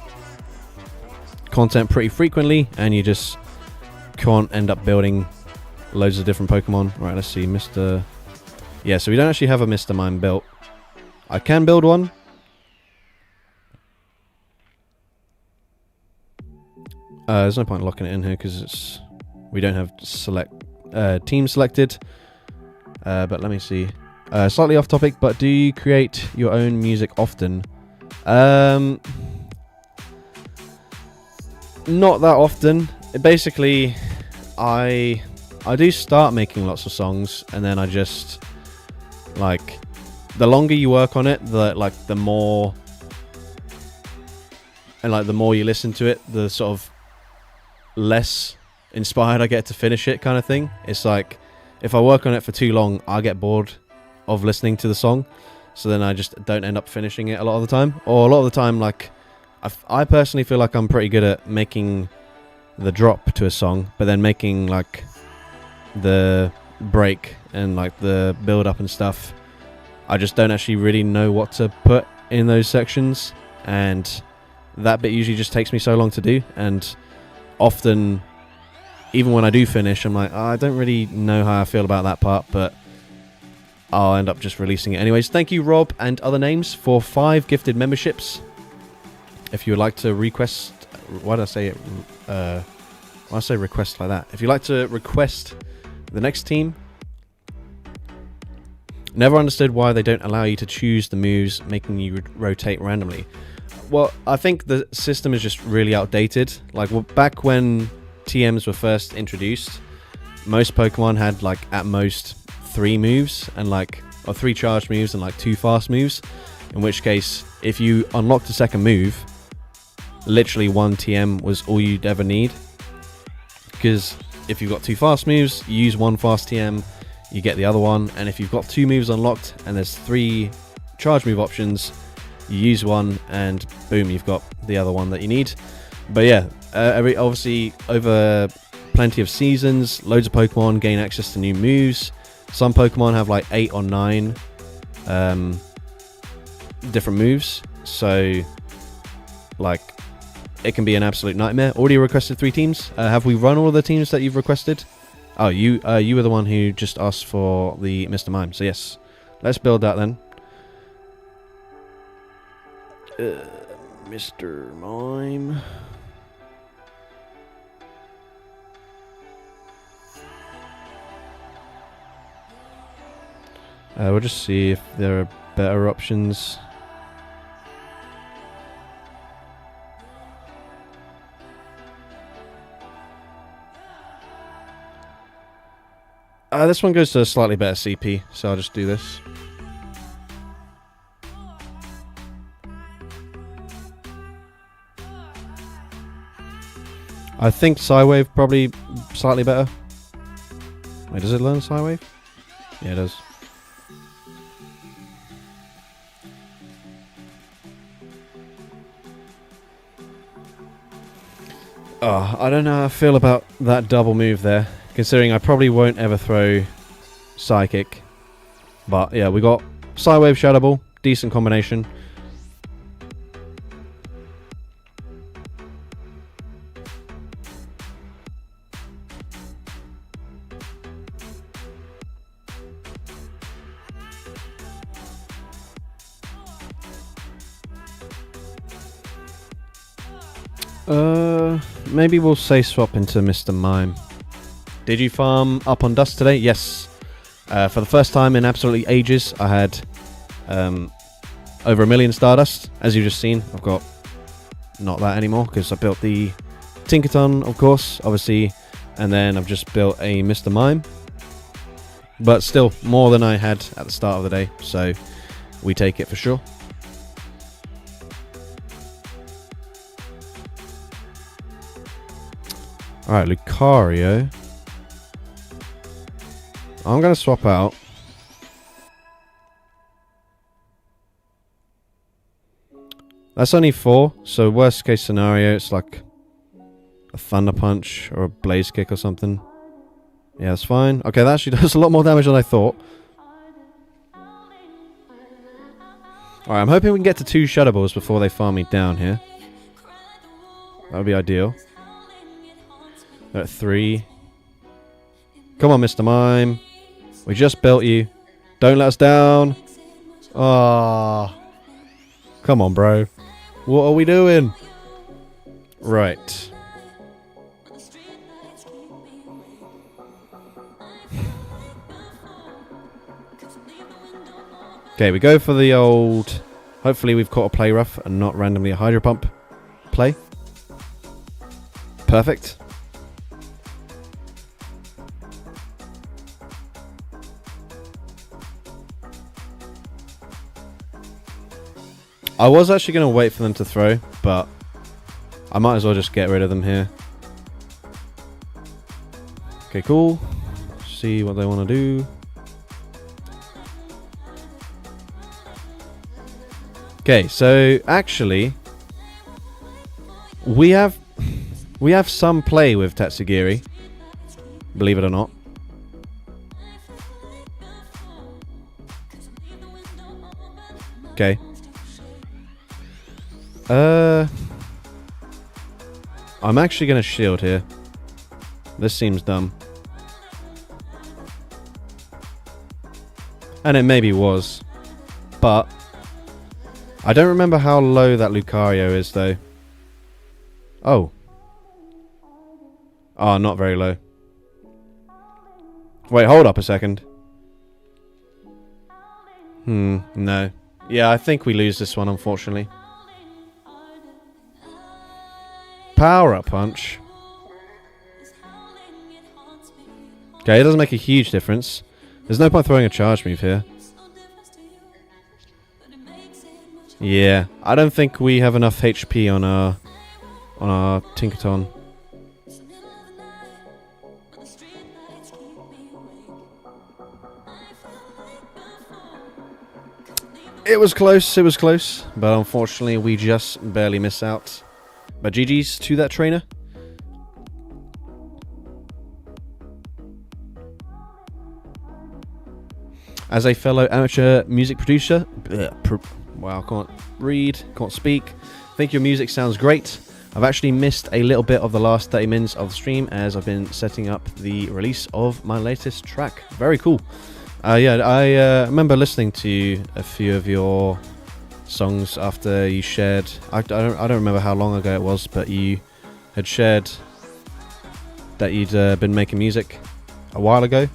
[SPEAKER 1] content pretty frequently and you just can't end up building loads of different Pokemon. Right, let's see, Mr. Yeah, so we don't actually have a Mr. Mime built. I can build one. There's no point locking it in here because we don't have team selected. But let me see. Slightly off topic, but do you create your own music often? Not that often. Basically, I do start making lots of songs, and then I just like the longer you work on it, the more you listen to it, the sort of less inspired I get to finish it, kind of thing. It's like if I work on it for too long, I get bored of listening to the song, so then I just don't end up finishing it a lot of the time. Or a lot of the time, like I personally feel like I'm pretty good at making the drop to a song, but then making like the break and like the build up and stuff, I just don't actually really know what to put in those sections, and that bit usually just takes me so long to do. And often, even when I do finish, I'm like, oh, I don't really know how I feel about that part, but I'll end up just releasing it anyways. Thank you, Rob and other names, for 5 gifted memberships. If you would like to request... Why did I say it? Why did I say request like that? If you'd like to request the next team... Never understood why they don't allow you to choose the moves, making you rotate randomly. Well, I think the system is just really outdated. Like, back when TMs were first introduced, most Pokemon had like at most 3 moves and or 3 charge moves and like 2 fast moves. In which case, if you unlocked a second move, literally 1 TM was all you'd ever need. Because if you've got 2 fast moves, you use 1 fast TM, you get the other one. And if you've got 2 moves unlocked and there's 3 charge move options, you use 1 and boom, you've got the other one that you need. But yeah, obviously over plenty of seasons, loads of Pokemon gain access to new moves. Some Pokemon have like 8 or 9 different moves, so like it can be an absolute nightmare. Already requested 3 teams. Have we run all of the teams that you've requested? Oh, you were the one who just asked for the Mr. Mime, so yes, let's build that then. Mr. Mime. We'll just see if there are better options. This one goes to a slightly better CP, so I'll just do this. I think Psywave probably slightly better. Wait, does it learn Psywave? Yeah, it does. Oh, I don't know how I feel about that double move there, considering I probably won't ever throw Psychic. But yeah, we got Psywave, Shadow Ball, decent combination. Maybe we'll say swap into Mr. Mime. Did you farm up on dust today? Yes. For the first time in absolutely ages, I had over 1 million Stardust. As you've just seen, I've got not that anymore because I built the Tinkaton, of course, obviously, and then I've just built a Mr. Mime. But still, more than I had at the start of the day, so we take it for sure. Alright, Lucario. I'm going to swap out. That's only 4, so worst case scenario, it's like a Thunder Punch or a Blaze Kick or something. Yeah, that's fine. Okay, that actually does a lot more damage than I thought. Alright, I'm hoping we can get to 2 Shadow Balls before they farm me down here. That would be ideal. They're at 3. Come on, Mr. Mime. We just built you. Don't let us down. Ah, come on, bro. What are we doing? Right. Okay, we go for the old... Hopefully we've caught a play rough and not randomly a Hydro Pump play. Perfect. I was actually going to wait for them to throw, but I might as well just get rid of them here. Okay, cool. See what they want to do. Okay, so actually, we have some play with Tatsugiri, believe it or not. Okay. I'm actually going to shield here. This seems dumb. And it maybe was. But I don't remember how low that Lucario is, though. Oh. Oh, not very low. Wait, hold up a second. No. Yeah, I think we lose this one, unfortunately. Power-up punch. Okay, it doesn't make a huge difference. There's no point throwing a charge move here. Yeah, I don't think we have enough HP on our Tinkaton. It was close, but unfortunately we just barely miss out. But GG's to that trainer. As a fellow amateur music producer, wow, I can't read, can't speak. I think your music sounds great. I've actually missed a little bit of the last 30 minutes of the stream as I've been setting up the release of my latest track. Very cool. Yeah, I remember listening to a few of your songs after you shared. I don't remember how long ago it was, but you had shared that you'd been making music a while ago.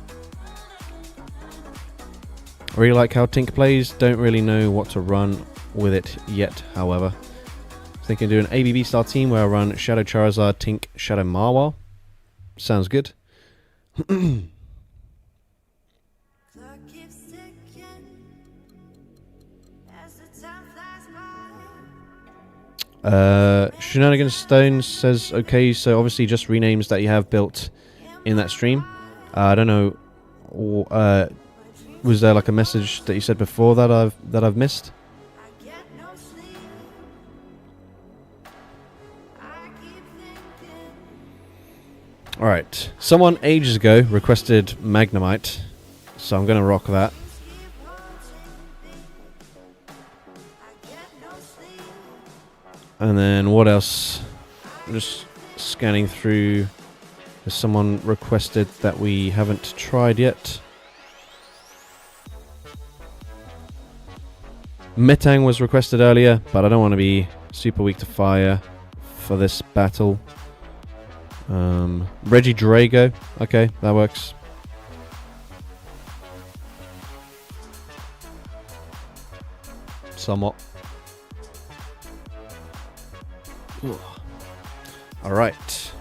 [SPEAKER 1] I really like how Tink plays. Don't really know what to run with it yet, however. Thinking of doing an ABB style team where I run Shadow Charizard, Tink, Shadow Marwal. Sounds good. Shenanigans Stone says, okay, so obviously just renames that you have built in that stream. I don't know. Was there like a message that you said before that I've missed? Alright. Someone ages ago requested Magnemite, so I'm going to rock that. And then what else? I'm just scanning through. There's someone requested that we haven't tried yet. Metang was requested earlier, but I don't want to be super weak to fire for this battle. Reggie Drago. Okay, that works. Somewhat. Alright.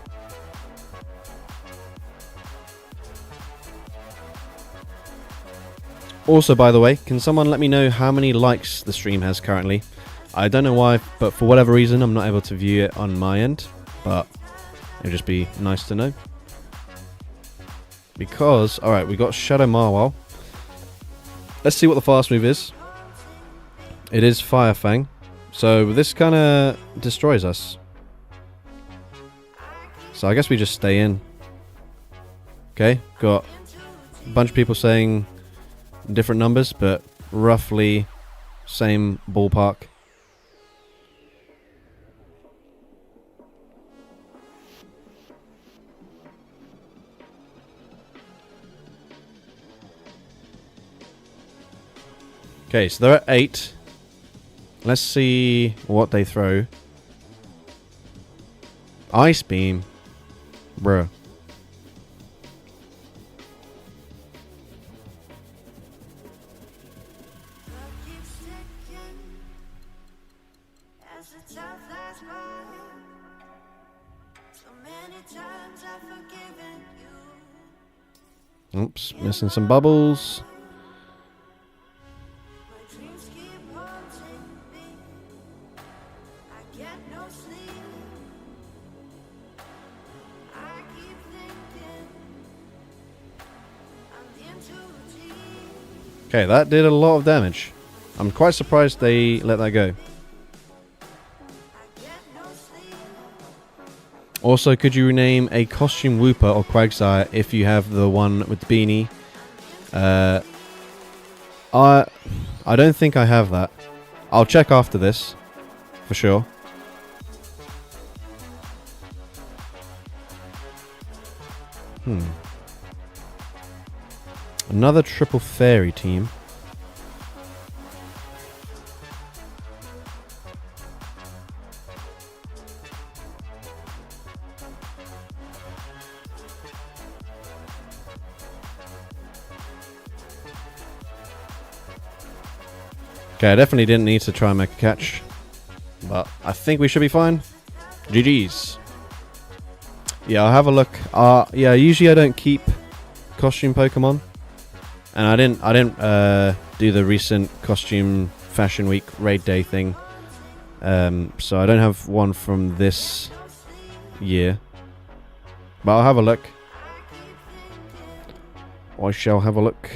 [SPEAKER 1] Also, by the way, can someone let me know how many likes the stream has currently? I don't know why, but for whatever reason, I'm not able to view it on my end. But it'd just be nice to know. Because, alright, we got Shadow Marwal. Let's see what the fast move is. It is Fire Fang. So this kind of destroys us. So I guess we just stay in. Okay, got a bunch of people saying different numbers, but roughly same ballpark. Okay, so they're at 8. Let's see what they throw. Ice Beam. Bruh. Oops, missing some bubbles. Okay, that did a lot of damage. I'm quite surprised they let that go. Also, could you rename a costume Wooper or Quagsire if you have the one with the beanie? I don't think I have that. I'll check after this, for sure. Another triple fairy team. Okay, I definitely didn't need to try and make a catch, but I think we should be fine. GG's. Yeah, I'll have a look. Yeah, usually I don't keep costume Pokemon, and I didn't do the recent costume Fashion Week raid day thing, so I don't have one from this year, but I'll have a look. I shall have a look.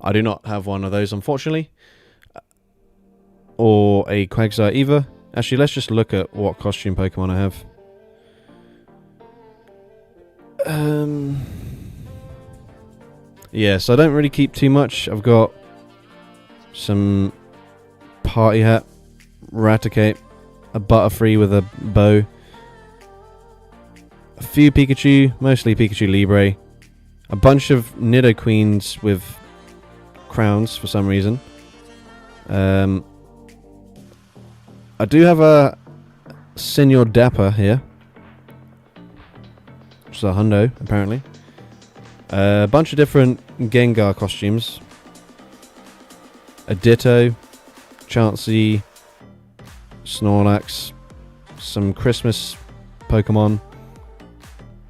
[SPEAKER 1] I do not have one of those, unfortunately. Or a Quagsire either. Actually, let's just look at what costume Pokemon I have. Yeah, so I don't really keep too much. I've got some Party Hat, Raticate, a Butterfree with a bow, a few Pikachu, mostly Pikachu Libre, a bunch of Nidoqueens with crowns for some reason. I do have a Senior Dapper here, which is a hundo apparently. A bunch of different Gengar costumes. A Ditto, Chansey, Snorlax, some Christmas Pokemon,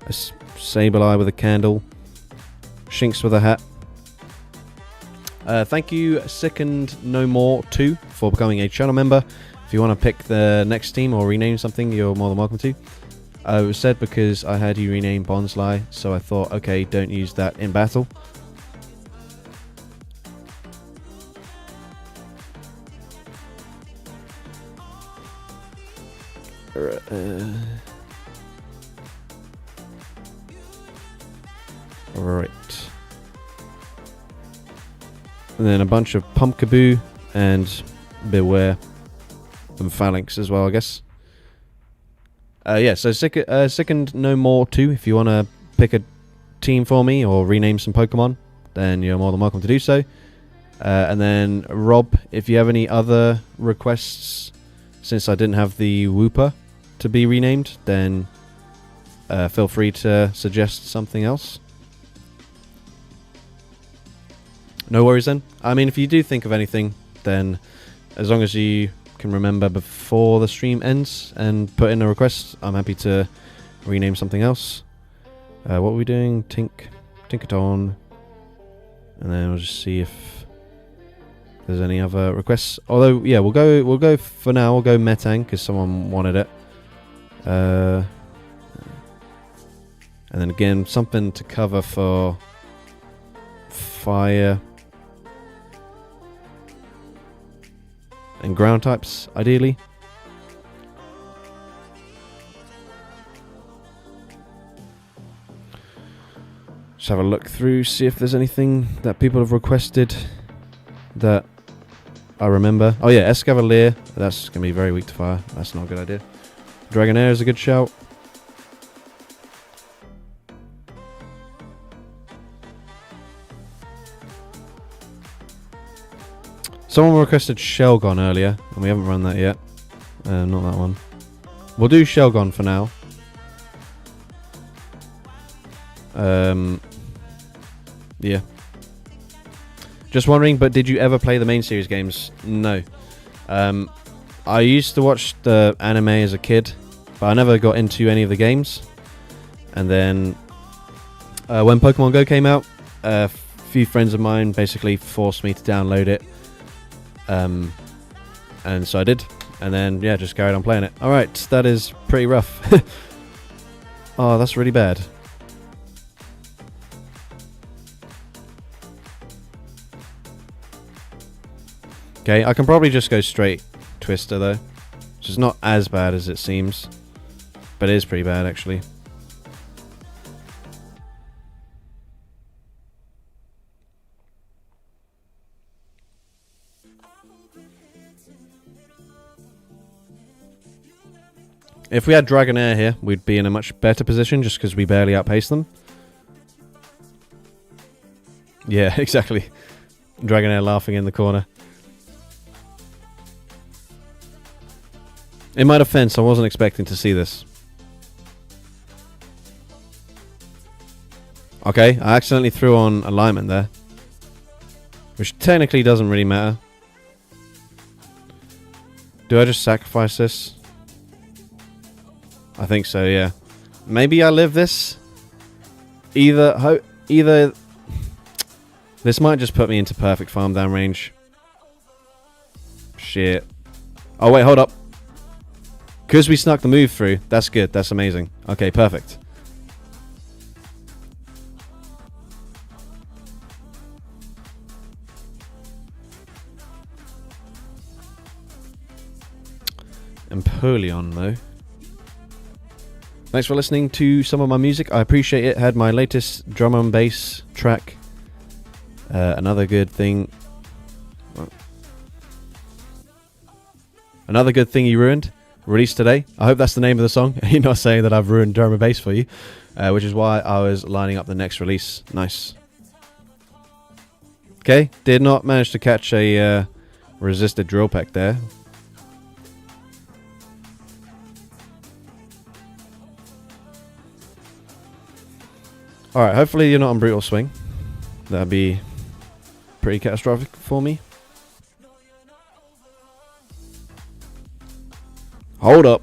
[SPEAKER 1] a Sableye with a candle, Shinx with a hat. Thank you, Second No More 2, for becoming a channel member. If you want to pick the next team or rename something, you're more than welcome to. It was said because I had you rename Bonsly, so I thought, okay, don't use that in battle. Right. And then a bunch of Pumpkaboo and Beware and Phalanx as well, I guess. Yeah, so Second No More 2, if you want to pick a team for me or rename some Pokemon, then you're more than welcome to do so. And then Rob, if you have any other requests, since I didn't have the Wooper to be renamed, then feel free to suggest something else. No worries then. I mean, if you do think of anything, then as long as you can remember before the stream ends and put in a request, I'm happy to rename something else. What are we doing? Tinkaton. And then we'll just see if there's any other requests. Although, yeah, we'll go for now. We'll go Metang because someone wanted it. And then again, something to cover for fire and ground types, ideally. Just have a look through, see if there's anything that people have requested that I remember. Oh yeah, Escavalier. That's going to be very weak to fire. That's not a good idea. Dragonair is a good shout. Someone requested Shelgon earlier, and we haven't run that yet. Not that one. We'll do Shelgon for now. Yeah. Just wondering, but did you ever play the main series games? No. I used to watch the anime as a kid, but I never got into any of the games. And then when Pokemon Go came out, a few friends of mine basically forced me to download it. And so I did. And then, yeah, just carried on playing it. Alright, that is pretty rough. Oh, that's really bad. Okay, I can probably just go straight Twister though, which is not as bad as it seems, but it is pretty bad actually. If we had Dragonair here, we'd be in a much better position just because we barely outpace them. Yeah, exactly. Dragonair laughing in the corner. In my defense, I wasn't expecting to see this. Okay, I accidentally threw on alignment there, which technically doesn't really matter. Do I just sacrifice this? I think so, yeah. Maybe I live this. Either this might just put me into perfect farm down range. Shit. Oh wait, hold up. Because we snuck the move through, that's good, that's amazing. Okay, perfect. Empoleon, though. Thanks for listening to some of my music. I appreciate it. Had my latest drum and bass track. Another good thing. Another good thing you ruined. Released today. I hope that's the name of the song. You're not saying that I've ruined drum and bass for you, which is why I was lining up the next release. Nice. Okay, did not manage to catch a resisted drill peck there. Alright, hopefully you're not on Brutal Swing. That'd be pretty catastrophic for me. Hold up.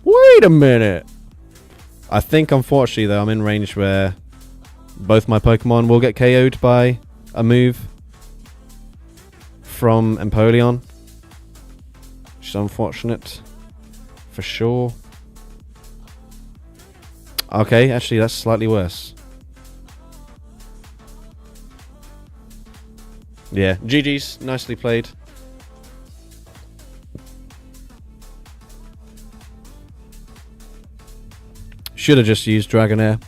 [SPEAKER 1] Wait a minute. I think, unfortunately, though, I'm in range where both my Pokemon will get KO'd by a move from Empoleon. Which is unfortunate. For sure. Okay, actually, that's slightly worse. Yeah, GG's. Nicely played. Should have just used Dragonair.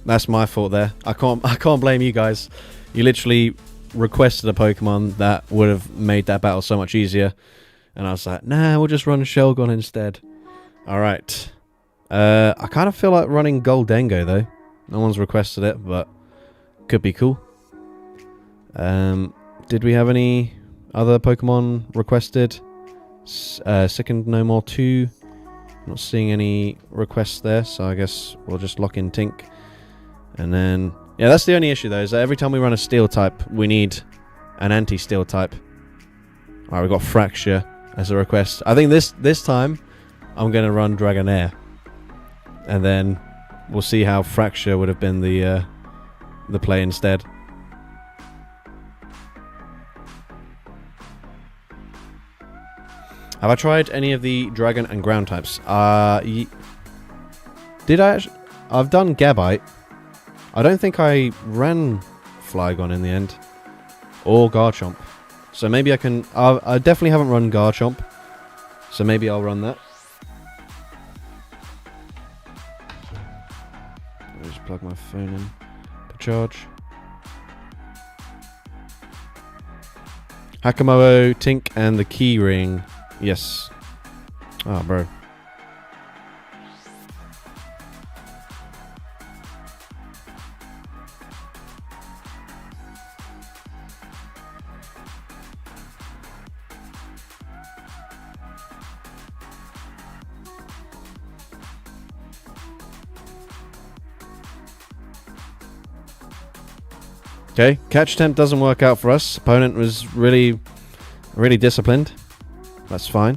[SPEAKER 1] That's my fault there. I can't blame you guys. You literally requested a Pokemon that would have made that battle so much easier. And I was like, nah, we'll just run Shelgon instead. Alright. I kind of feel like running Goldengo though. No one's requested it, but could be cool. Did we have any other Pokemon requested? Sickened No More 2. Not seeing any requests there, so I guess we'll just lock in Tink. And then, yeah, that's the only issue though, is that every time we run a Steel type, we need an anti-Steel type. Alright, we've got Fracture as a request. I think this time, I'm going to run Dragonair. And then we'll see how Fracture would have been the play instead. Have I tried any of the Dragon and Ground types? Did I actually? I've done Gabite. I don't think I ran Flygon in the end. Or Garchomp. So maybe I can... I definitely haven't run Garchomp. So maybe I'll run that. Let me just plug my phone in to charge. Hakamo, Tink, and the Key Ring. Yes. Oh, bro. Okay, catch attempt doesn't work out for us. Opponent was really disciplined. That's fine.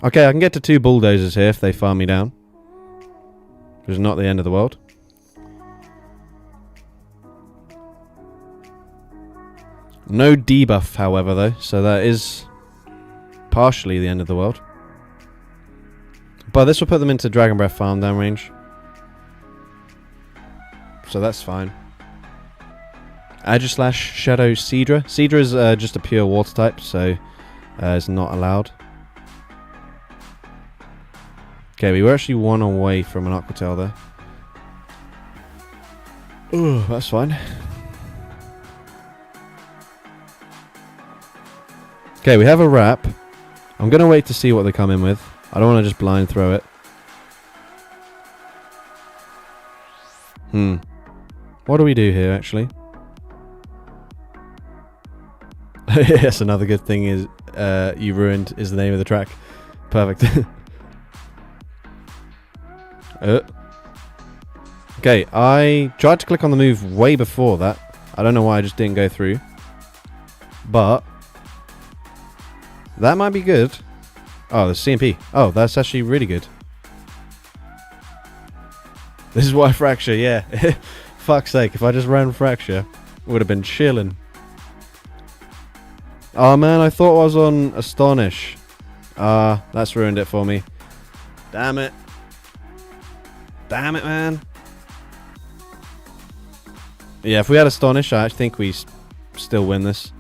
[SPEAKER 1] Okay, I can get to 2 Bulldozers here if they farm me down. Which is not the end of the world. No debuff, however, though, so that is partially the end of the world. But this will put them into Dragon Breath farm down range. So that's fine. Aegislash, Shadow, Seadra. Seadra is just a pure water type, so it's not allowed. Okay, we were actually 1 away from an Aqua Tail there. Oh, that's fine. Okay, we have a wrap. I'm going to wait to see what they come in with. I don't want to just blind throw it. What do we do here, actually? Yes, another good thing is You Ruined is the name of the track. Perfect. Okay, I tried to click on the move way before that. I don't know why I just didn't go through. But that might be good. Oh, the CMP. Oh, that's actually really good. This is why Fracture, yeah. Fuck's sake, if I just ran Fracture, it would have been chilling. Oh man, I thought I was on Astonish. That's ruined it for me. Damn it. Damn it, man. Yeah, if we had Astonish, I think we still win this.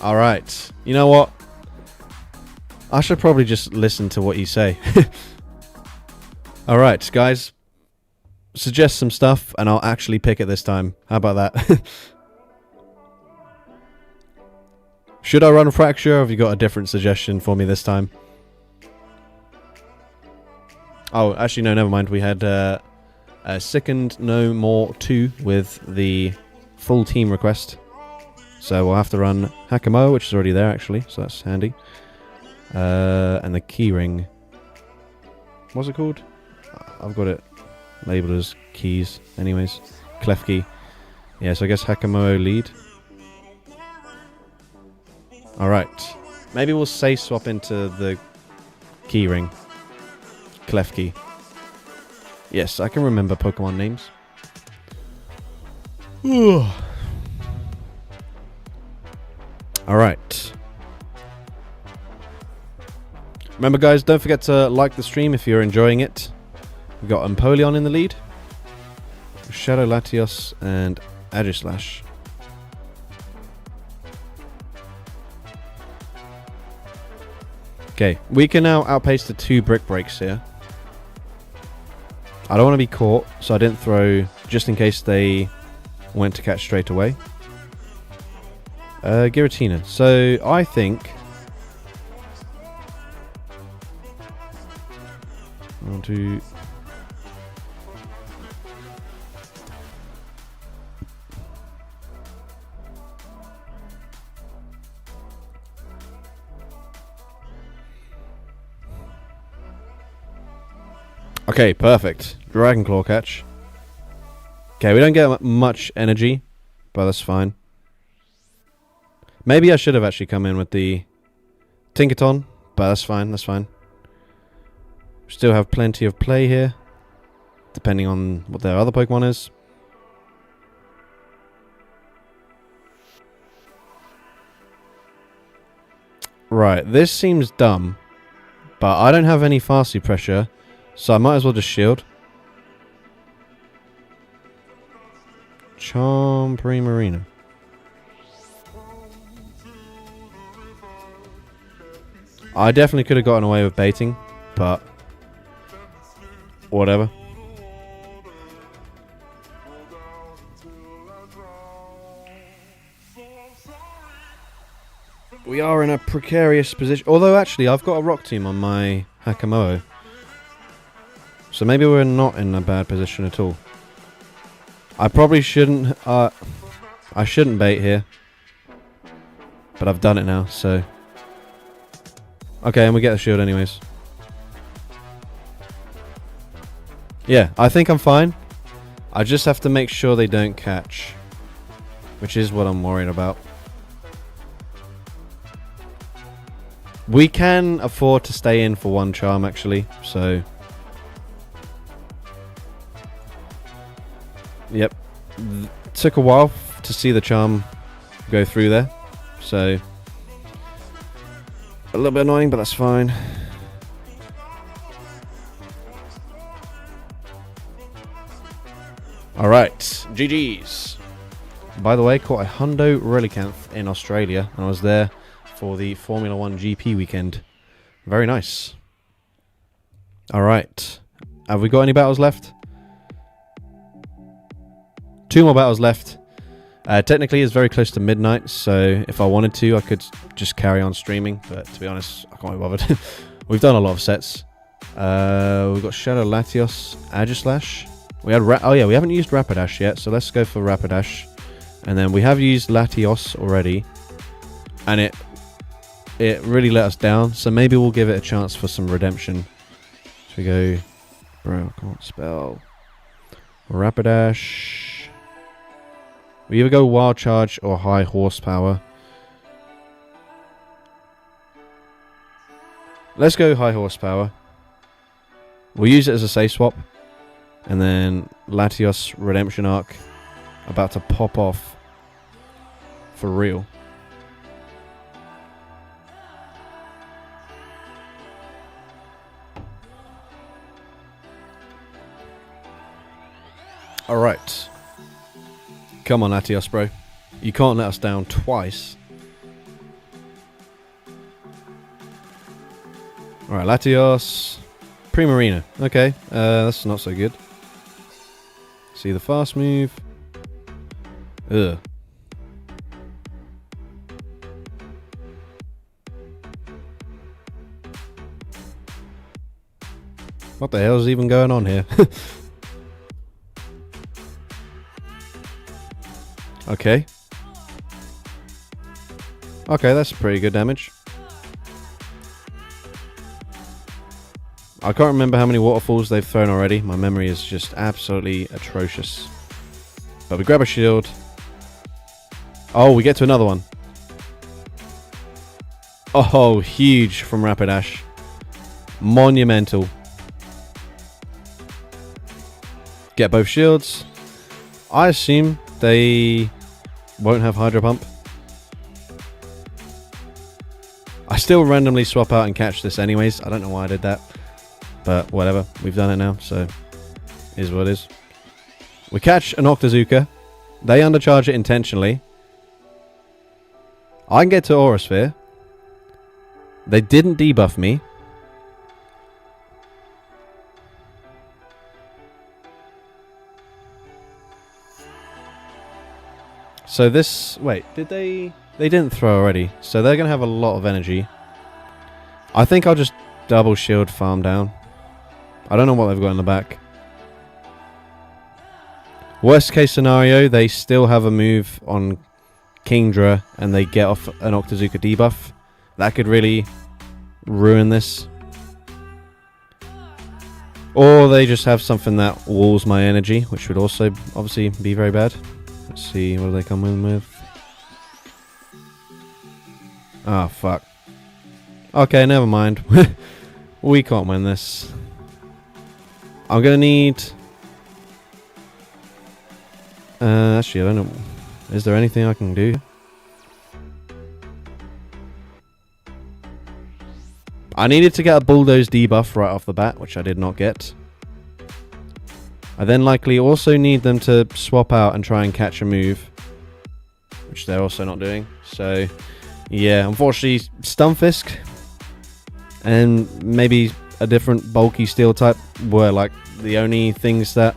[SPEAKER 1] Alright. You know what? I should probably just listen to what you say. Alright, guys. Suggest some stuff, and I'll actually pick it this time. How about that? Should I run Fracture, or have you got a different suggestion for me this time? Oh, actually, no, never mind. We had Sickened No More 2 with the full team request. So we'll have to run Hakamo, which is already there, actually, so that's handy. And the Key Ring. What's it called? I've got it labeled as Keys. Anyways, Klefki. Yeah, so I guess Hakamo lead. Alright. Maybe we'll say swap into the Key Ring. Klefki. Yes, I can remember Pokemon names. Alright. Remember guys, don't forget to like the stream if you're enjoying it. We've got Empoleon in the lead. Shadow Latios and Aegislash. Okay, we can now outpace the 2 brick breaks here. I don't want to be caught, so I didn't throw just in case they went to catch straight away. Giratina. So I think I want to. Okay, perfect. Dragon Claw catch. Okay, we don't get much energy, but that's fine. Maybe I should have actually come in with the Tinkaton, but that's fine, that's fine. Still have plenty of play here, depending on what their other Pokemon is. Right, this seems dumb, but I don't have any Fastly pressure, so I might as well just shield. Charm Primarina. I definitely could have gotten away with baiting, but whatever. We are in a precarious position. Although, actually, I've got a Rock Tomb on my Hakamo. So maybe we're not in a bad position at all. I probably shouldn't... I shouldn't bait here. But I've done it now, so... Okay, and we get the shield anyways. Yeah, I think I'm fine. I just have to make sure they don't catch. Which is what I'm worried about. We can afford to stay in for 1 charm, actually, so... Yep. Took a while to see the charm go through there, so... A little bit annoying, but that's fine. Alright, GG's. By the way, caught a Hundo Relicanth in Australia, and I was there for the Formula 1 GP weekend. Very nice. Alright. Have we got any battles left? 2 more battles left. Technically, it's very close to midnight, so if I wanted to, I could just carry on streaming. But to be honest, I can't be bothered. We've done a lot of sets. We've got Shadow Latios, Aegislash. We had we haven't used Rapidash yet, so let's go for Rapidash. And then we have used Latios already, and it really let us down. So maybe we'll give it a chance for some redemption. So we go, bro, I can't spell. Rapidash. We either go Wild Charge or High Horsepower. Let's go High Horsepower. We'll use it as a safe swap. And then Latios Redemption Arc about to pop off for real. Alright. Come on, Latios, bro. You can't let us down twice. Alright, Latios. Primarina. Okay, that's not so good. See the fast move. Ugh. What the hell is even going on here? Okay. Okay, that's pretty good damage. I can't remember how many waterfalls they've thrown already. My memory is just absolutely atrocious. But we grab a shield. Oh, we get to another one. Oh, huge from Rapidash. Monumental. Get both shields. I assume they won't have Hydro Pump. I still randomly swap out and catch this anyways. I don't know why I did that. But whatever. We've done it now, so is what it is. We catch an Octazooka. They undercharge it intentionally. I can get to Aura Sphere. They didn't debuff me. So this... Wait, did they... They didn't throw already. So they're going to have a lot of energy. I think I'll just double shield farm down. I don't know what they've got in the back. Worst case scenario, they still have a move on Kingdra and they get off an Octazooka debuff. That could really ruin this. Or they just have something that walls my energy, which would also obviously be very bad. Let's see, what do they come in with? Ah, fuck. Okay, never mind. We can't win this. I'm gonna need... actually, I don't know. Is there anything I can do? I needed to get a Bulldoze debuff right off the bat, which I did not get. I then likely also need them to swap out and try and catch a move, which they're also not doing. So, yeah, unfortunately, Stunfisk and maybe a different bulky steel type were like the only things that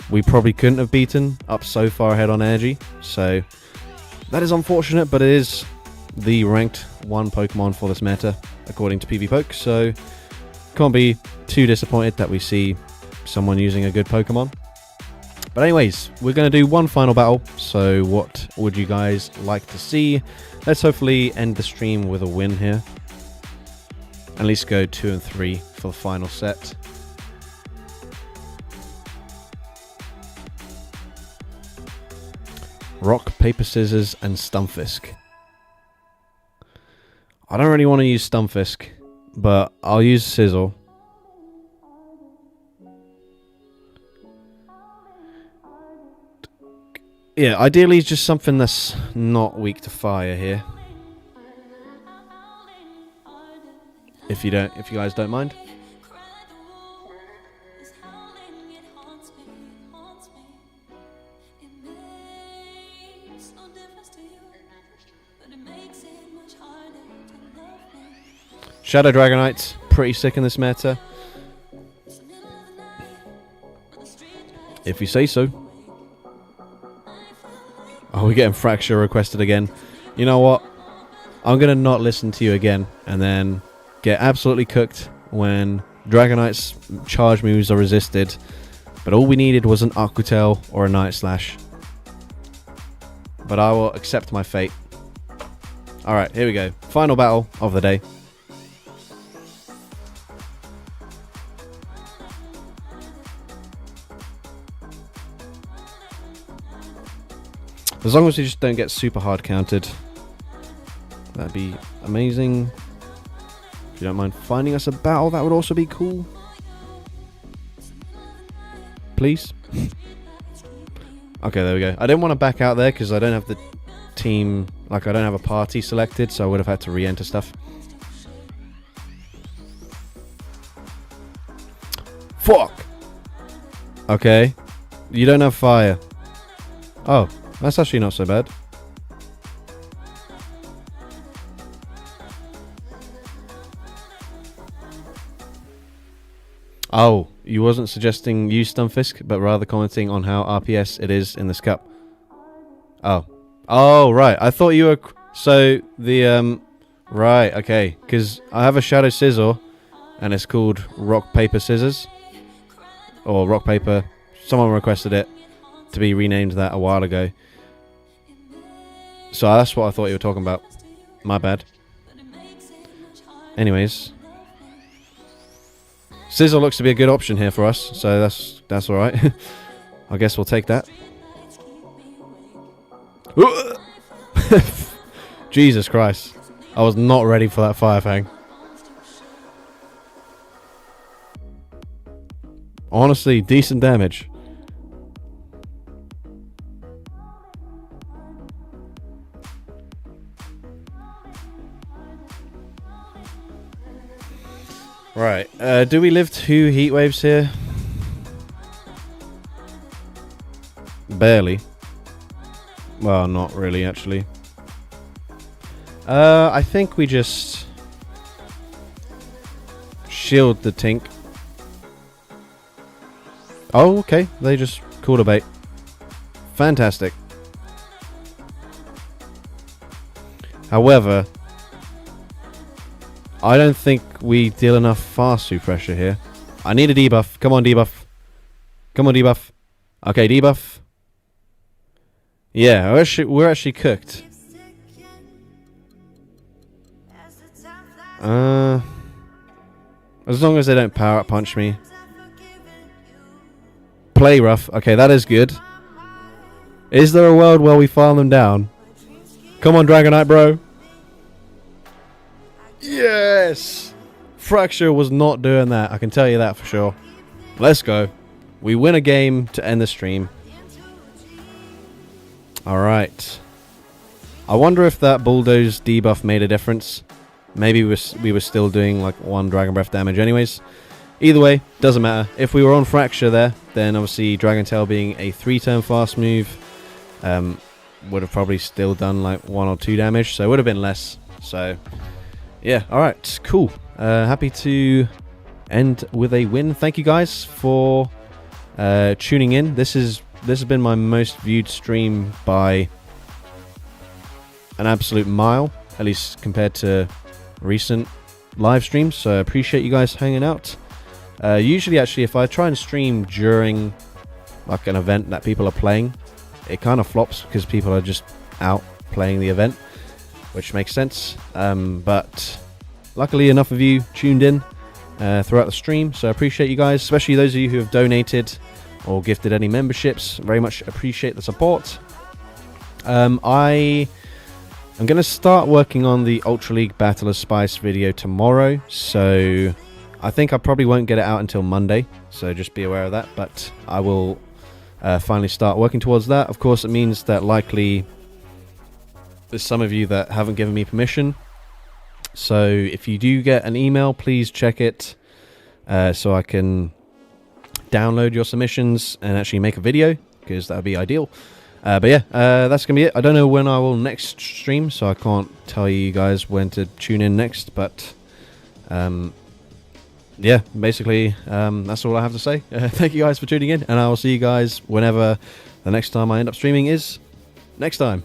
[SPEAKER 1] we probably couldn't have beaten up so far ahead on energy. So that is unfortunate, but it is the ranked 1 Pokemon for this meta according to PvPoke. So can't be too disappointed that we see someone using a good Pokemon. But anyways, we're going to do one final battle. So what would you guys like to see? Let's hopefully end the stream with a win here. At least go 2 and 3 for the final set. Rock, paper, scissors, and Stunfisk. I don't really want to use Stunfisk, but I'll use Sizzle. Yeah, ideally just something that's not weak to fire here. If you guys don't mind. Shadow Dragonite's pretty sick in this meta. If you say so. Oh, we're getting Fracture requested again. You know what? I'm going to not listen to you again and then get absolutely cooked when Dragonite's charge moves are resisted. But all we needed was an Aqua Tail or a Night Slash. But I will accept my fate. Alright, here we go. Final battle of the day. As long as we just don't get super hard counted, that'd be amazing. If you don't mind finding us a battle, that would also be cool. Please. Okay, there we go. I didn't want to back out there because I don't have the team, like I don't have a party selected, so I would have had to re-enter stuff. Fuck! Okay. You don't have fire. Oh. That's actually not so bad. Oh, you wasn't suggesting use Stunfisk, but rather commenting on how RPS it is in this cup. Oh. Oh, right. I thought you were... So, the... Right, okay. Because I have a Shadow Scizor, and it's called Rock, Paper, Scissors. Or Rock, Paper... Someone requested it to be renamed that a while ago. So that's what I thought you were talking about. My bad. Anyways. Scizor looks to be a good option here for us, so that's alright. I guess we'll take that. Jesus Christ. I was not ready for that Fire Fang. Honestly, decent damage. Right, do we live 2 heat waves here? Barely. Well, not really, actually. I think we just shield the Tink. Oh, okay. They just called a bait. Fantastic. However, I don't think we deal enough fast through pressure here. I need a debuff. Come on, debuff. Come on, debuff. Okay, debuff. Yeah, we're actually cooked. As long as they don't power up punch me. Play rough. Okay, that is good. Is there a world where we farm them down? Come on, Dragonite, bro. Yes! Fracture was not doing that. I can tell you that for sure. Let's go. We win a game to end the stream. Alright. I wonder if that Bulldoze debuff made a difference. Maybe we were still doing like 1 Dragon Breath damage anyways. Either way, doesn't matter. If we were on Fracture there, then obviously Dragon Tail being a 3-turn fast move would have probably still done like 1 or 2 damage, so it would have been less. So yeah, alright, cool. Happy to end with a win. Thank you guys for tuning in. This has been my most viewed stream by an absolute mile, at least compared to recent live streams, so I appreciate you guys hanging out. Usually, actually, if I try and stream during like an event that people are playing, it kind of flops because people are just out playing the event, which makes sense. But luckily, enough of you tuned in throughout the stream, so I appreciate you guys, especially those of you who have donated or gifted any memberships. Very much appreciate the support. I am going to start working on the Ultra League Battle of Spice video tomorrow, so I think I probably won't get it out until Monday, so just be aware of that, but I will finally start working towards that. Of course, it means that likely there's some of you that haven't given me permission, so if you do get an email, please check it so I can download your submissions and actually make a video, because that would be ideal. But yeah, that's going to be it. I don't know when I will next stream, so I can't tell you guys when to tune in next, but yeah, basically that's all I have to say. Thank you guys for tuning in, and I will see you guys whenever the next time I end up streaming is next time.